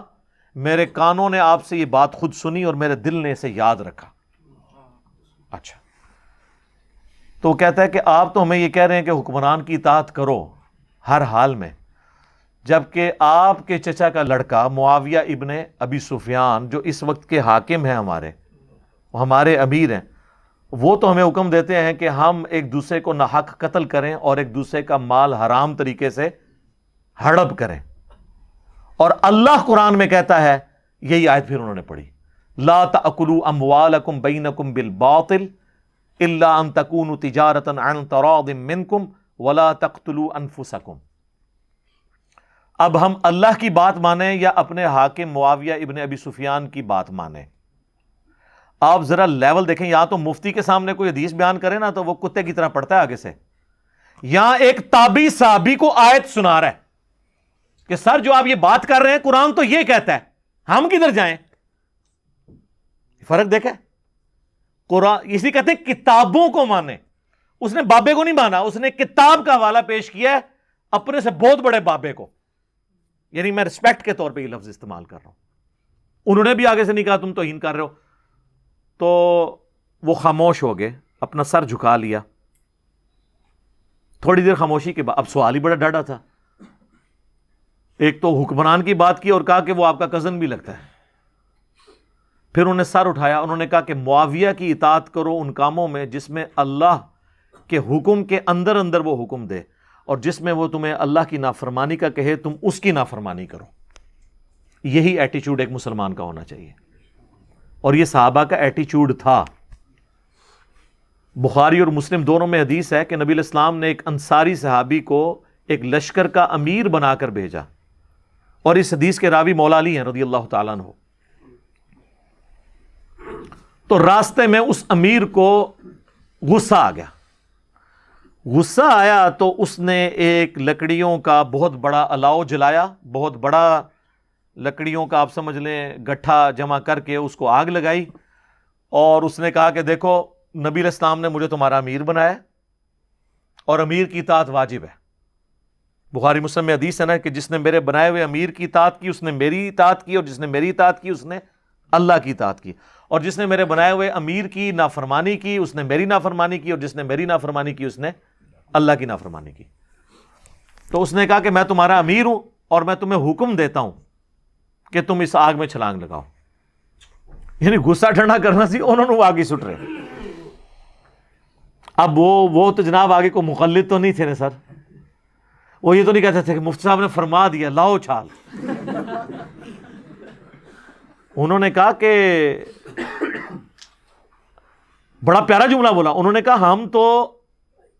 میرے کانوں نے آپ سے یہ بات خود سنی اور میرے دل نے اسے یاد رکھا۔ اچھا، تو وہ کہتا ہے کہ آپ تو ہمیں یہ کہہ رہے ہیں کہ حکمران کی اطاعت کرو ہر حال میں، جبکہ آپ کے چچا کا لڑکا معاویہ ابن ابی سفیان جو اس وقت کے حاکم ہیں، ہمارے امیر ہیں، وہ تو ہمیں حکم دیتے ہیں کہ ہم ایک دوسرے کو ناحق قتل کریں اور ایک دوسرے کا مال حرام طریقے سے ہڑپ کریں۔ اور اللہ قرآن میں کہتا ہے، یہی آیت پھر انہوں نے پڑھی، لا تأکلوا اموالکم بینکم بالباطل الا ان تکونوا تجارۃ عن تراض منکم ولا تقتلوا انفسکم۔ اب ہم اللہ کی بات مانیں یا اپنے حاکم معاویہ ابن ابی سفیان کی بات مانیں؟ آپ ذرا لیول دیکھیں، یا تو مفتی کے سامنے کوئی حدیث بیان کرے نا تو وہ کتے کی طرح پڑھتا ہے آگے سے، یہاں ایک تابعی صحابی کو آیت سنا رہا ہے کہ سر جو آپ یہ بات کر رہے ہیں قرآن تو یہ کہتا ہے، ہم کدھر جائیں؟ فرق دیکھا؟ قرآن اسی کہتے ہیں کتابوں کو مانے، اس نے بابے کو نہیں مانا، اس نے کتاب کا حوالہ پیش کیا ہے اپنے سے بہت بڑے بابے کو، یعنی میں رسپیکٹ کے طور پہ یہ لفظ استعمال کر رہا ہوں۔ انہوں نے بھی آگے سے نہیں کہا تم توہین کر رہے ہو، تو وہ خاموش ہو گئے، اپنا سر جھکا لیا۔ تھوڑی دیر خاموشی کے بعد اب سوال ہی بڑا ڈاڑا تھا، ایک تو حکمران کی بات کی اور کہا کہ وہ آپ کا کزن بھی لگتا ہے۔ پھر انہوں نے سر اٹھایا، انہوں نے کہا کہ معاویہ کی اطاعت کرو ان کاموں میں جس میں اللہ کے حکم کے اندر اندر وہ حکم دے، اور جس میں وہ تمہیں اللہ کی نافرمانی کا کہے تم اس کی نافرمانی کرو۔ یہی ایٹیچیوڈ ایک مسلمان کا ہونا چاہیے، اور یہ صحابہ کا ایٹیچیوڈ تھا۔ بخاری اور مسلم دونوں میں حدیث ہے کہ نبی علیہ السلام نے ایک انصاری صحابی کو ایک لشکر کا امیر بنا کر بھیجا، اور اس حدیث کے راوی مولا علی ہیں رضی اللہ تعالیٰ عنہ۔ تو راستے میں اس امیر کو غصہ آ گیا، غصہ آیا تو اس نے ایک لکڑیوں کا بہت الاؤ الاؤ جلایا، بہت بڑا لکڑیوں کا آپ سمجھ لیں گٹھا جمع کر کے اس کو آگ لگائی، اور اس نے کہا کہ دیکھو نبی علیہ السلام نے مجھے تمہارا امیر بنایا اور امیر کی اطاعت واجب ہے۔ بخاری مسلم میں حدیث ہے نا کہ جس نے میرے بنائے ہوئے امیر کی اطاعت کی اس نے میری اطاعت کی، اور جس نے میری اطاعت کی اس نے اللہ کی اطاعت کی، اور جس نے میرے بنائے ہوئے امیر کی نافرمانی کی اس نے میری نافرمانی کی، اور جس نے میری نافرمانی کی اس نے اللہ کی نافرمانی کی۔ تو اس نے کہا کہ میں تمہارا امیر ہوں اور میں تمہیں حکم دیتا ہوں کہ تم اس آگ میں چھلانگ لگاؤ. یعنی غصہ ٹھنڈا کرنا سی, انہوں نے وہ آگے سٹ رہے. اب وہ تو جناب آگے کو مقلد تو نہیں تھے نا سر, وہ یہ تو نہیں کہتے تھے کہ مفتی صاحب نے فرما دیا لاؤ چھال. انہوں نے کہا کہ بڑا پیارا جملہ بولا, انہوں نے کہا ہم تو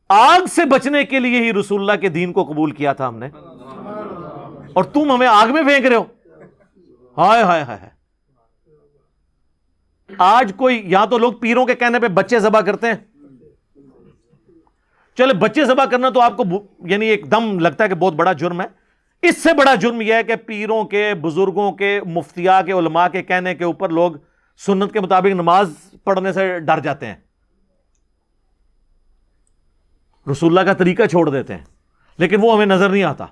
آگ سے بچنے کے لیے ہی رسول اللہ کے دین کو قبول کیا تھا ہم نے, اور تم ہمیں آگ میں پھینک رہے ہو. ہائے ہائے ہائے. آج کوئی یا تو لوگ پیروں کے کہنے پہ بچے ذبح کرتے ہیں. چلے بچے ذبح کرنا تو آپ کو یعنی ایک دم لگتا ہے کہ بہت بڑا جرم ہے. اس سے بڑا جرم یہ ہے کہ پیروں کے, بزرگوں کے, مفتیاء کے, علماء کے کہنے کے اوپر لوگ سنت کے مطابق نماز پڑھنے سے ڈر جاتے ہیں, رسول اللہ کا طریقہ چھوڑ دیتے ہیں, لیکن وہ ہمیں نظر نہیں آتا.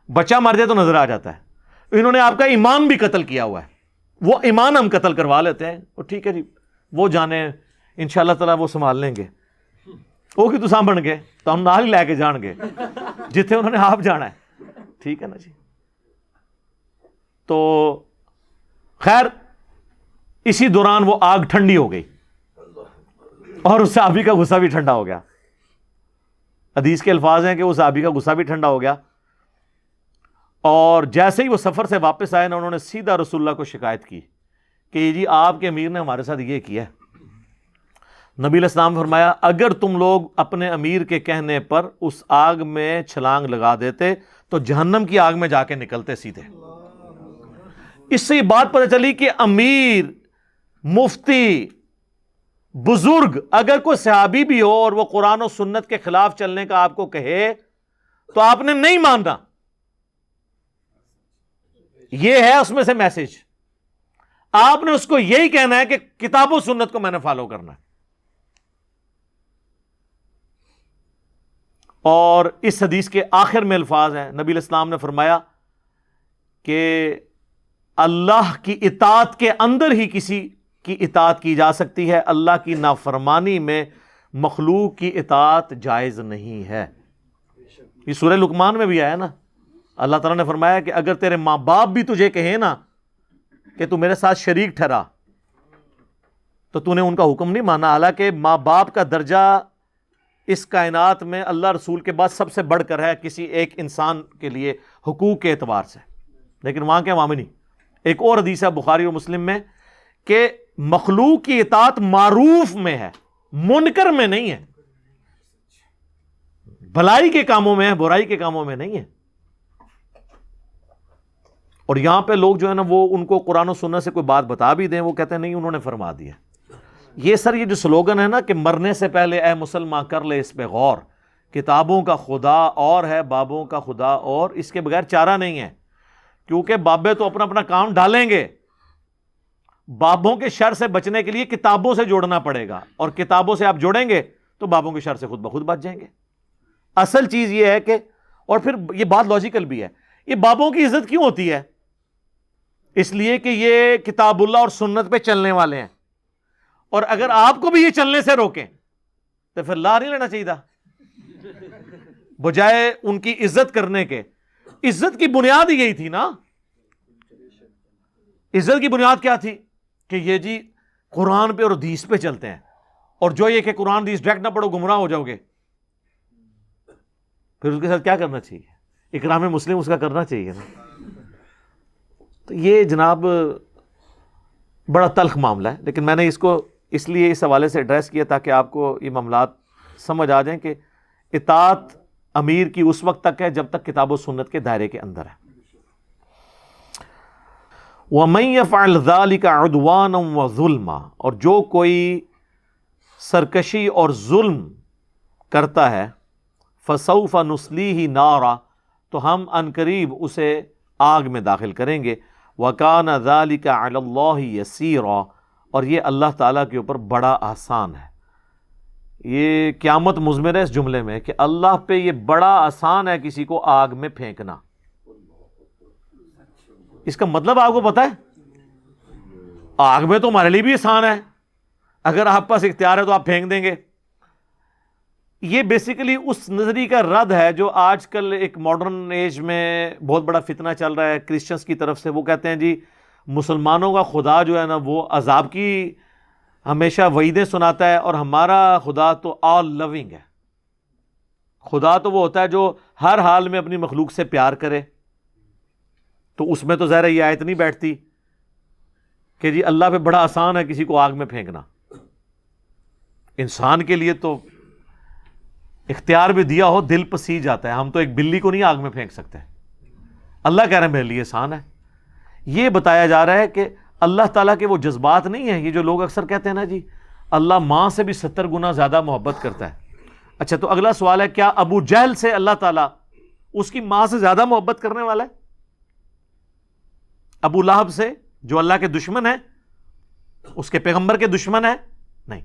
بچہ مر جائے تو نظر آ جاتا ہے. انہوں نے آپ کا ایمان بھی قتل کیا ہوا ہے, وہ ایمان ہم قتل کروا لیتے ہیں. وہ ٹھیک ہے جی, وہ جانے انشاءاللہ تعالیٰ وہ سنبھال لیں گے. وہ کی تو سامن گے تو ہم نال ہی لے کے جان گے جتنے انہوں نے آپ جانا ہے. ٹھیک ہے نا جی. تو خیر اسی دوران وہ آگ ٹھنڈی ہو گئی اور اس صحابی کا غصہ بھی ٹھنڈا ہو گیا. حدیث کے الفاظ ہیں کہ اس صحابی کا غصہ بھی ٹھنڈا ہو گیا, اور جیسے ہی وہ سفر سے واپس آئے نا, انہوں نے سیدھا رسول اللہ کو شکایت کی کہ جی آپ کے امیر نے ہمارے ساتھ یہ کیا ہے. نبی علیہ السلام نے فرمایا اگر تم لوگ اپنے امیر کے کہنے پر اس آگ میں چھلانگ لگا دیتے تو جہنم کی آگ میں جا کے نکلتے سیدھے. اس سے یہ بات پتہ چلی کہ امیر, مفتی, بزرگ, اگر کوئی صحابی بھی ہو اور وہ قرآن و سنت کے خلاف چلنے کا آپ کو کہے تو آپ نے نہیں ماننا. یہ ہے اس میں سے میسج. آپ نے اس کو یہی کہنا ہے کہ کتاب و سنت کو میں نے فالو کرنا ہے. اور اس حدیث کے آخر میں الفاظ ہیں, نبی علیہ السلام نے فرمایا کہ اللہ کی اطاعت کے اندر ہی کسی کی اطاعت کی جا سکتی ہے, اللہ کی نافرمانی میں مخلوق کی اطاعت جائز نہیں ہے. یہ سورہ لقمان میں بھی آیا نا, اللہ تعالیٰ نے فرمایا کہ اگر تیرے ماں باپ بھی تجھے کہیں نا کہ تو میرے ساتھ شریک ٹھہرا تو تو نے ان کا حکم نہیں مانا. حالانکہ ماں باپ کا درجہ اس کائنات میں اللہ رسول کے بعد سب سے بڑھ کر ہے کسی ایک انسان کے لیے حقوق کے اعتبار سے, لیکن وہاں کے وہاں نہیں. ایک اور حدیث ہے بخاری اور مسلم میں کہ مخلوق کی اطاعت معروف میں ہے, منکر میں نہیں ہے. بھلائی کے کاموں میں ہے, برائی کے کاموں میں نہیں ہے. اور یہاں پہ لوگ جو ہے نا وہ ان کو قرآن و سنت سے کوئی بات بتا بھی دیں, وہ کہتے ہیں نہیں انہوں نے فرما دیا. یہ سر یہ جو سلوگن ہے نا کہ مرنے سے پہلے اے مسلمان کر لے اس پہ غور, کتابوں کا خدا اور ہے بابوں کا خدا اور, اس کے بغیر چارہ نہیں ہے. کیونکہ بابے تو اپنا اپنا کام ڈالیں گے, بابوں کے شر سے بچنے کے لیے کتابوں سے جوڑنا پڑے گا, اور کتابوں سے آپ جوڑیں گے تو بابوں کے شر سے خود بخود بچ جائیں گے. اصل چیز یہ ہے کہ, اور پھر یہ بات لاجیکل بھی ہے, یہ بابوں کی عزت کیوں ہوتی ہے؟ اس لیے کہ یہ کتاب اللہ اور سنت پہ چلنے والے ہیں, اور اگر آپ کو بھی یہ چلنے سے روکیں تو پھر لا نہیں لینا چاہیے تھا بجائے ان کی عزت کرنے کے. عزت کی بنیاد ہی یہی تھی نا. عزت کی بنیاد کیا تھی کہ یہ جی قرآن پہ اور حدیث پہ چلتے ہیں, اور جو یہ کہ قرآن حدیث ڈائریکٹ نہ پڑھو گمراہ ہو جاؤ گے, پھر اس کے ساتھ کیا کرنا چاہیے؟ اکرام مسلم اس کا کرنا چاہیے نا. تو یہ جناب بڑا تلخ معاملہ ہے, لیکن میں نے اس کو اس لیے اس حوالے سے ایڈریس کیا تاکہ آپ کو یہ معاملات سمجھ آ جائیں کہ اطاعت امیر کی اس وقت تک ہے جب تک کتاب و سنت کے دائرے کے اندر ہے. وَمَن يَفْعَلْ ذَلِكَ عُدْوَانًا وَظُلْمًا, اور جو کوئی سرکشی اور ظلم کرتا ہے, فَسَوْفَ نُصْلِيهِ نَارًا, تو ہم عنقریب اسے آگ میں داخل کریں گے. وَكَانَ ذَلِكَ عَلَى اللَّهِ يَسِيرًا, اور یہ اللہ تعالیٰ کے اوپر بڑا آسان ہے. یہ قیامت مضمر ہے اس جملے میں کہ اللہ پہ یہ بڑا آسان ہے کسی کو آگ میں پھینکنا. اس کا مطلب آپ کو پتا ہے, آگ میں تو ہمارے لیے بھی آسان ہے, اگر آپ پاس اختیار ہے تو آپ پھینک دیں گے. یہ بیسیکلی اس نظریے کا رد ہے جو آج کل ایک ماڈرن ایج میں بہت بڑا فتنہ چل رہا ہے کرسچنس کی طرف سے. وہ کہتے ہیں جی مسلمانوں کا خدا جو ہے نا وہ عذاب کی ہمیشہ وعیدیں سناتا ہے اور ہمارا خدا تو آل لونگ ہے. خدا تو وہ ہوتا ہے جو ہر حال میں اپنی مخلوق سے پیار کرے. تو اس میں تو ظاہر یہ آیت نہیں بیٹھتی کہ جی اللہ پہ بڑا آسان ہے کسی کو آگ میں پھینکنا. انسان کے لیے تو اختیار بھی دیا ہو دل پسیج جاتا ہے. ہم تو ایک بلی کو نہیں آگ میں پھینک سکتے. اللہ کہہ رہے ہیں میرے لیے آسان ہے. یہ بتایا جا رہا ہے کہ اللہ تعالیٰ کے وہ جذبات نہیں ہیں. یہ جو لوگ اکثر کہتے ہیں نا جی اللہ ماں سے بھی 70 گنا زیادہ محبت کرتا ہے. اچھا تو اگلا سوال ہے کیا ابو جہل سے اللہ تعالیٰ اس کی ماں سے زیادہ محبت کرنے والا ہے؟ ابو لہب سے جو اللہ کے دشمن ہے اس کے پیغمبر کے دشمن ہے؟ نہیں.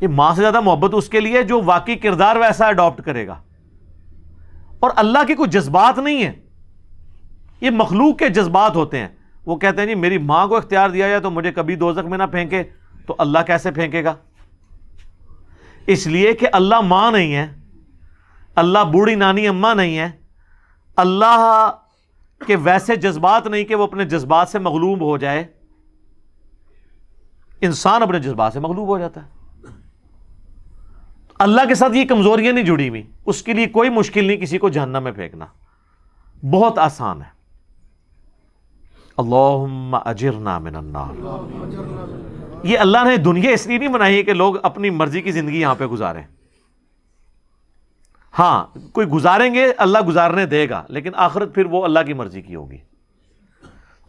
یہ ماں سے زیادہ محبت اس کے لیے جو واقعی کردار ویسا اڈاپٹ کرے گا. اور اللہ کے کوئی جذبات نہیں ہیں, یہ مخلوق کے جذبات ہوتے ہیں. وہ کہتے ہیں جی میری ماں کو اختیار دیا جائے تو مجھے کبھی دوزخ میں نہ پھینکے, تو اللہ کیسے پھینکے گا؟ اس لیے کہ اللہ ماں نہیں ہے, اللہ بوڑھی نانی اماں نہیں ہے, اللہ کے ویسے جذبات نہیں کہ وہ اپنے جذبات سے مغلوب ہو جائے. انسان اپنے جذبات سے مغلوب ہو جاتا ہے. اللہ کے ساتھ یہ کمزوریاں نہیں جڑی ہوئی. اس کے لیے کوئی مشکل نہیں کسی کو جہنم میں پھینکنا, بہت آسان ہے. اللہم اجرنا من النار. یہ اللہ نے دنیا اس لیے نہیں بنائی ہے کہ لوگ اپنی مرضی کی زندگی یہاں پہ گزاریں. ہاں کوئی گزاریں گے اللہ گزارنے دے گا, لیکن آخرت پھر وہ اللہ کی مرضی کی ہوگی.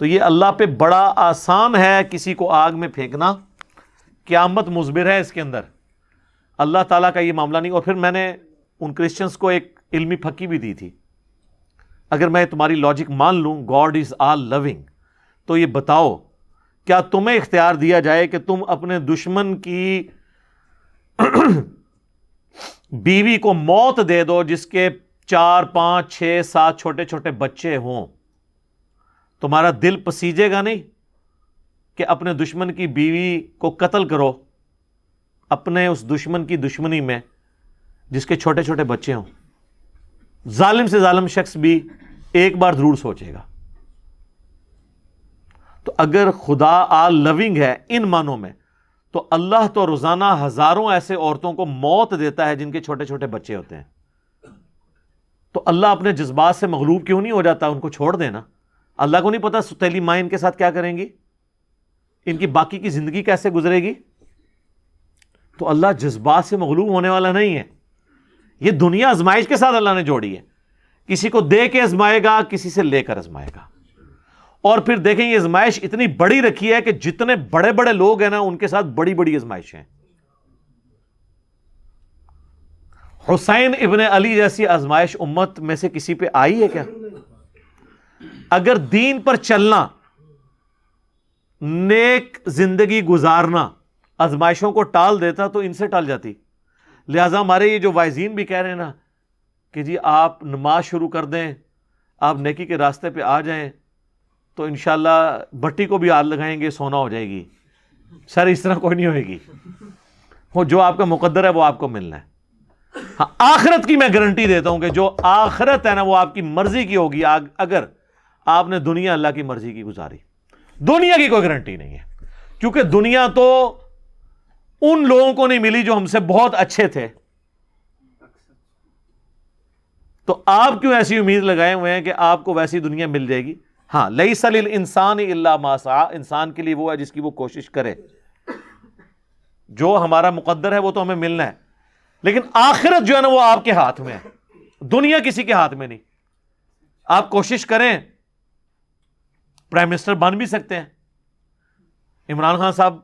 تو یہ اللہ پہ بڑا آسان ہے کسی کو آگ میں پھینکنا. قیامت مزبر ہے اس کے اندر, اللہ تعالیٰ کا یہ معاملہ نہیں. اور پھر میں نے ان کرسچنس کو ایک علمی پھکی بھی دی تھی. اگر میں تمہاری لاجک مان لوں گاڈ از آل لونگ, تو یہ بتاؤ کیا تمہیں اختیار دیا جائے کہ تم اپنے دشمن کی بیوی کو موت دے دو جس کے 4 5 6 7 چھوٹے چھوٹے بچے ہوں, تمہارا دل پسیجے گا نہیں کہ اپنے دشمن کی بیوی کو قتل کرو اپنے اس دشمن کی دشمنی میں جس کے چھوٹے چھوٹے بچے ہوں؟ ظالم سے ظالم شخص بھی ایک بار ضرور سوچے گا. تو اگر خدا آل لونگ ہے ان معنوں میں, تو اللہ تو روزانہ ہزاروں ایسے عورتوں کو موت دیتا ہے جن کے چھوٹے چھوٹے بچے ہوتے ہیں. تو اللہ اپنے جذبات سے مغلوب کیوں نہیں ہو جاتا؟ ان کو چھوڑ دینا. اللہ کو نہیں پتا ستیلی ماں ان کے ساتھ کیا کریں گی, ان کی باقی کی زندگی کیسے گزرے گی. تو اللہ جذبات سے مغلوب ہونے والا نہیں ہے. یہ دنیا آزمائش کے ساتھ اللہ نے جوڑی ہے. کسی کو دے کے آزمائے گا, کسی سے لے کر آزمائے گا. اور پھر دیکھیں یہ آزمائش اتنی بڑی رکھی ہے کہ جتنے بڑے بڑے لوگ ہیں نا ان کے ساتھ بڑی بڑی آزمائشیں ہیں. حسین ابن علی جیسی آزمائش امت میں سے کسی پہ آئی ہے کیا؟ اگر دین پر چلنا, نیک زندگی گزارنا آزمائشوں کو ٹال دیتا تو ان سے ٹال جاتی. لہٰذا ہمارے یہ جو وائزین بھی کہہ رہے ہیں نا کہ جی آپ نماز شروع کر دیں, آپ نیکی کے راستے پہ آ جائیں, تو انشاءاللہ بھٹی کو بھی آگ لگائیں گے سونا ہو جائے گی. سر اس طرح کوئی نہیں ہوئے گی. وہ جو آپ کا مقدر ہے وہ آپ کو ملنا ہے. ہاں آخرت کی میں گارنٹی دیتا ہوں کہ جو آخرت ہے نا وہ آپ کی مرضی کی ہوگی اگر آپ نے دنیا اللہ کی مرضی کی گزاری. دنیا کی کوئی گارنٹی نہیں ہے, کیونکہ دنیا تو ان لوگوں کو نہیں ملی جو ہم سے بہت اچھے تھے. تو آپ کیوں ایسی امید لگائے ہوئے ہیں کہ آپ کو ویسی دنیا مل جائے گی؟ ہاں لیس للانسان الا ما سعی, انسان کے لیے وہ ہے جس کی وہ کوشش کرے. جو ہمارا مقدر ہے وہ تو ہمیں ملنا ہے, لیکن آخرت جو ہے نا وہ آپ کے ہاتھ میں ہے, دنیا کسی کے ہاتھ میں نہیں. آپ کوشش کریں, پرائم منسٹر بن بھی سکتے ہیں. عمران خان صاحب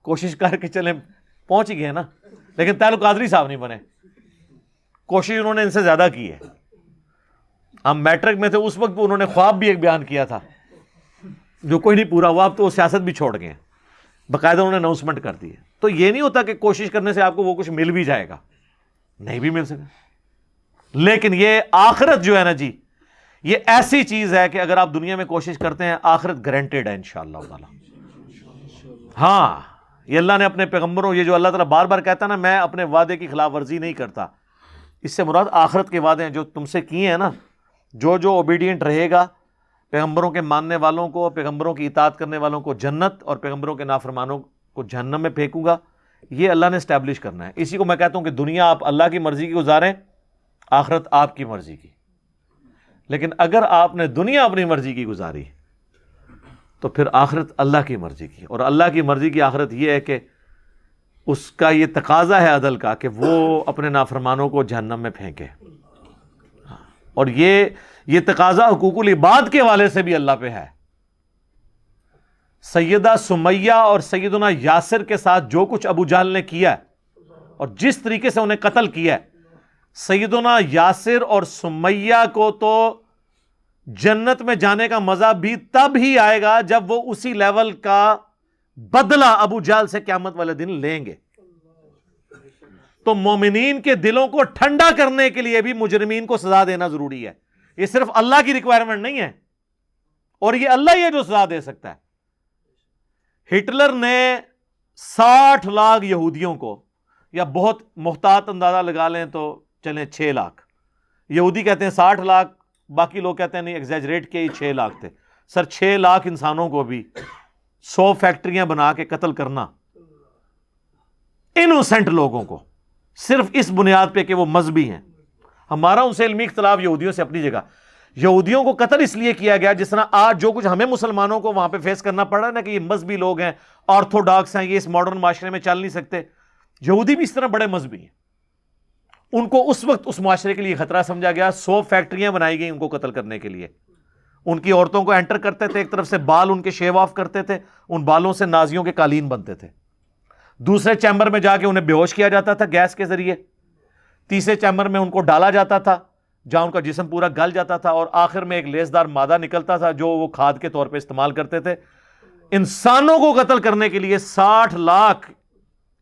کوشش کر کے چلیں, پہنچ ہی گئے نا, لیکن طاہر القادری صاحب نہیں بنے. کوشش انہوں نے ان سے زیادہ کی ہے. ہم میٹرک میں تھے اس وقت انہوں نے خواب بھی ایک بیان کیا تھا جو کوئی نہیں پورا ہوا. اب تو وہ سیاست بھی چھوڑ گئے ہیں, باقاعدہ انہوں نے اناؤنسمنٹ کر دی ہے. تو یہ نہیں ہوتا کہ کوشش کرنے سے آپ کو وہ کچھ مل بھی جائے گا, نہیں بھی مل سکا. لیکن یہ آخرت جو ہے نا جی, یہ ایسی چیز ہے کہ اگر آپ دنیا میں کوشش کرتے ہیں آخرت گارنٹیڈ ہے انشاءاللہ تعالی. ہاں یہ اللہ نے اپنے پیغمبروں، یہ جو اللہ تعالیٰ بار بار کہتا ہے نا میں اپنے وعدے کی خلاف ورزی نہیں کرتا، اس سے مراد آخرت کے وعدے ہیں جو تم سے کیے ہیں نا. جو اوبیڈینٹ رہے گا، پیغمبروں کے ماننے والوں کو، پیغمبروں کی اطاعت کرنے والوں کو جنت، اور پیغمبروں کے نافرمانوں کو جہنم میں پھینکوں گا. یہ اللہ نے اسٹیبلش کرنا ہے. اسی کو میں کہتا ہوں کہ دنیا آپ اللہ کی مرضی کی گزاریں، آخرت آپ کی مرضی کی. لیکن اگر آپ نے دنیا اپنی مرضی کی گزاری تو پھر آخرت اللہ کی مرضی کی. اور اللہ کی مرضی کی آخرت یہ ہے کہ اس کا یہ تقاضا ہے عدل کا کہ وہ اپنے نافرمانوں کو جہنم میں پھینکے. اور یہ تقاضا حقوق العباد کے حوالے سے بھی اللہ پہ ہے. سیدہ سمیہ اور سیدنا یاسر کے ساتھ جو کچھ ابو جہل نے کیا ہے اور جس طریقے سے انہیں قتل کیا ہے، سیدنا یاسر اور سمیہ کو تو جنت میں جانے کا مزہ بھی تب ہی آئے گا جب وہ اسی لیول کا بدلہ ابو جہل سے قیامت والے دن لیں گے. تو مومنین کے دلوں کو ٹھنڈا کرنے کے لیے بھی مجرمین کو سزا دینا ضروری ہے. یہ صرف اللہ کی ریکوائرمنٹ نہیں ہے، اور یہ اللہ ہی ہے جو سزا دے سکتا ہے. ہٹلر نے 60 لاکھ یہودیوں کو، یا بہت محتاط اندازہ لگا لیں تو چلیں 6 لاکھ یہودی کہتے ہیں 60 لاکھ، باقی لوگ کہتے ہیں نہیں ایگزیجریٹ کے 6 لاکھ تھے. سر 6 لاکھ انسانوں کو بھی 100 فیکٹریاں بنا کے قتل کرنا، انوسنٹ لوگوں کو، صرف اس بنیاد پہ کہ وہ مذہبی ہیں. ہمارا ان سے علمی اختلاف یہودیوں سے اپنی جگہ. یہودیوں کو قتل اس لیے کیا گیا جس طرح آج جو کچھ ہمیں مسلمانوں کو وہاں پہ فیس کرنا پڑ رہا ہے نا کہ یہ مذہبی لوگ ہیں، آرتھوڈاکس ہیں، یہ اس ماڈرن معاشرے میں چل نہیں سکتے. یہودی بھی اس طرح بڑے مذہبی ہیں. ان کو اس وقت اس معاشرے کے لیے خطرہ سمجھا گیا. 100 فیکٹریاں بنائی گئی ان کو قتل کرنے کے لیے. ان کی عورتوں کو انٹر کرتے تھے، ایک طرف سے بال ان کے شیو آف کرتے تھے، ان بالوں سے نازیوں کے قالین بنتے تھے. دوسرے چیمبر میں جا کے انہیں بے ہوش کیا جاتا تھا گیس کے ذریعے. تیسرے چیمبر میں ان کو ڈالا جاتا تھا جہاں ان کا جسم پورا گل جاتا تھا، اور آخر میں ایک لیسدار مادہ نکلتا تھا جو وہ کھاد کے طور پہ استعمال کرتے تھے. انسانوں کو قتل کرنے کے لیے 60 لاکھ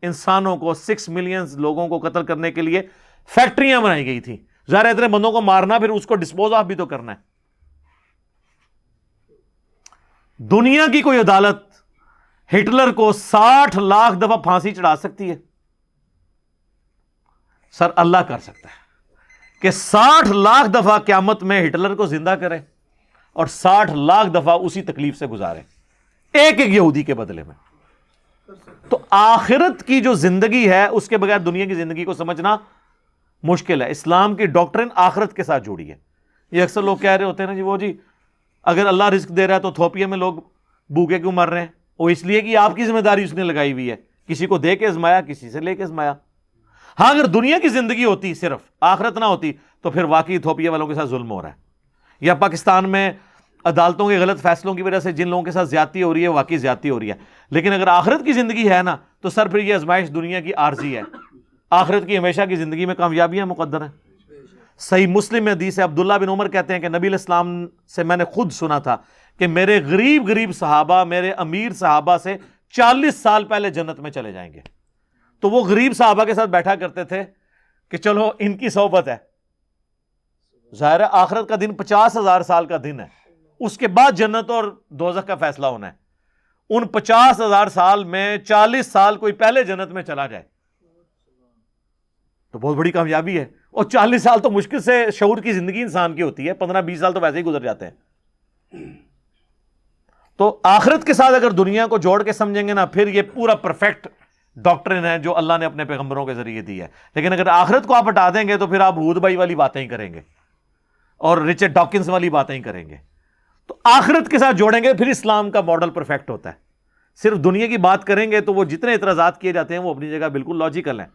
انسانوں کو، 6 ملین لوگوں کو قتل کرنے کے لیے فیکٹریاں بنائی گئی تھی. ظاہر اتنے بندوں کو مارنا، پھر اس کو ڈسپوز آف بھی تو کرنا ہے. دنیا کی کوئی عدالت ہٹلر کو 60 لاکھ دفعہ پھانسی چڑھا سکتی ہے؟ سر اللہ کر سکتا ہے کہ 60 لاکھ دفعہ قیامت میں ہٹلر کو زندہ کرے اور 60 لاکھ دفعہ اسی تکلیف سے گزارے ایک یہودی کے بدلے میں. تو آخرت کی جو زندگی ہے اس کے بغیر دنیا کی زندگی کو سمجھنا مشکل ہے. اسلام کی ڈاکٹرن آخرت کے ساتھ جوڑی ہے. یہ اکثر لوگ کہہ رہے ہوتے ہیں نا جی اگر اللہ رزق دے رہا ہے تو تھوپیا میں لوگ بھوکے کیوں مر رہے ہیں؟ وہ اس لیے کہ آپ کی ذمہ داری اس نے لگائی ہوئی ہے. کسی کو دے کے ازمایا، کسی سے لے کے ازمایا. ہاں اگر دنیا کی زندگی ہوتی صرف، آخرت نہ ہوتی، تو پھر واقعی تھوپیا والوں کے ساتھ ظلم ہو رہا ہے. یا پاکستان میں عدالتوں کے غلط فیصلوں کی وجہ سے جن لوگوں کے ساتھ زیادتی ہو رہی ہے واقعی زیادتی ہو رئی ہے. لیکن اگر آخرت کی زندگی ہے نا تو سر پھر یہ آزمائش دنیا کی عارضی ہے. آخرت کی ہمیشہ کی زندگی میں کامیابیاں مقدر ہیں. صحیح مسلم میں حدیث ہے، عبداللہ بن عمر کہتے ہیں کہ نبی علیہ السلام سے میں نے خود سنا تھا کہ میرے غریب صحابہ میرے امیر صحابہ سے 40 سال پہلے جنت میں چلے جائیں گے. تو وہ غریب صحابہ کے ساتھ بیٹھا کرتے تھے کہ چلو ان کی صحبت ہے. ظاہر ہے آخرت کا دن 50,000 سال کا دن ہے، اس کے بعد جنت اور دوزخ کا فیصلہ ہونا ہے. ان 50,000 سال میں 40 سال کوئی پہلے جنت میں چلا جائے تو بہت بڑی کامیابی ہے. اور 40 سال تو مشکل سے شعور کی زندگی انسان کی ہوتی ہے، 15-20 سال تو ویسے ہی گزر جاتے ہیں. تو آخرت کے ساتھ اگر دنیا کو جوڑ کے سمجھیں گے نا پھر یہ پورا پرفیکٹ ڈاکٹرن ہے جو اللہ نے اپنے پیغمبروں کے ذریعے دی ہے. لیکن اگر آخرت کو آپ ہٹا دیں گے تو پھر آپ ہود بھائی والی باتیں ہی کریں گے اور رچرڈ ڈاکنز والی باتیں ہی کریں گے. تو آخرت کے ساتھ جوڑیں گے پھر اسلام کا ماڈل پرفیکٹ ہوتا ہے. صرف دنیا کی بات کریں گے تو وہ جتنے اعتراضات کیے جاتے ہیں وہ اپنی جگہ بالکل لاجیکل ہیں،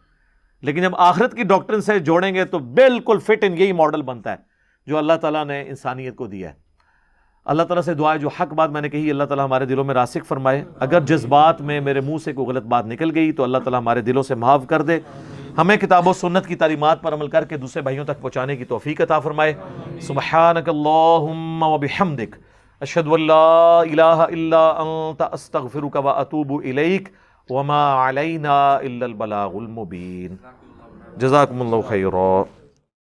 لیکن جب آخرت کی ڈاکٹرن سے جوڑیں گے تو بالکل فٹ ان یہی ماڈل بنتا ہے جو اللہ تعالیٰ نے انسانیت کو دیا ہے. اللہ تعالیٰ سے دعا ہے جو حق بات میں نے کہی اللہ تعالیٰ ہمارے دلوں میں راسخ فرمائے. اگر جذبات میں میرے منہ سے کوئی غلط بات نکل گئی تو اللہ تعالیٰ ہمارے دلوں سے معاف کر دے. ہمیں کتاب و سنت کی تعلیمات پر عمل کر کے دوسرے بھائیوں تک پہنچانے کی توفیق عطا فرمائے. سبحانک اللہم و بحمدک اشہد ان لا الہ الا انت استغفرک و اتوب الیک وما علینا الا البلاغ المبین. جزاکم اللہ خیرا.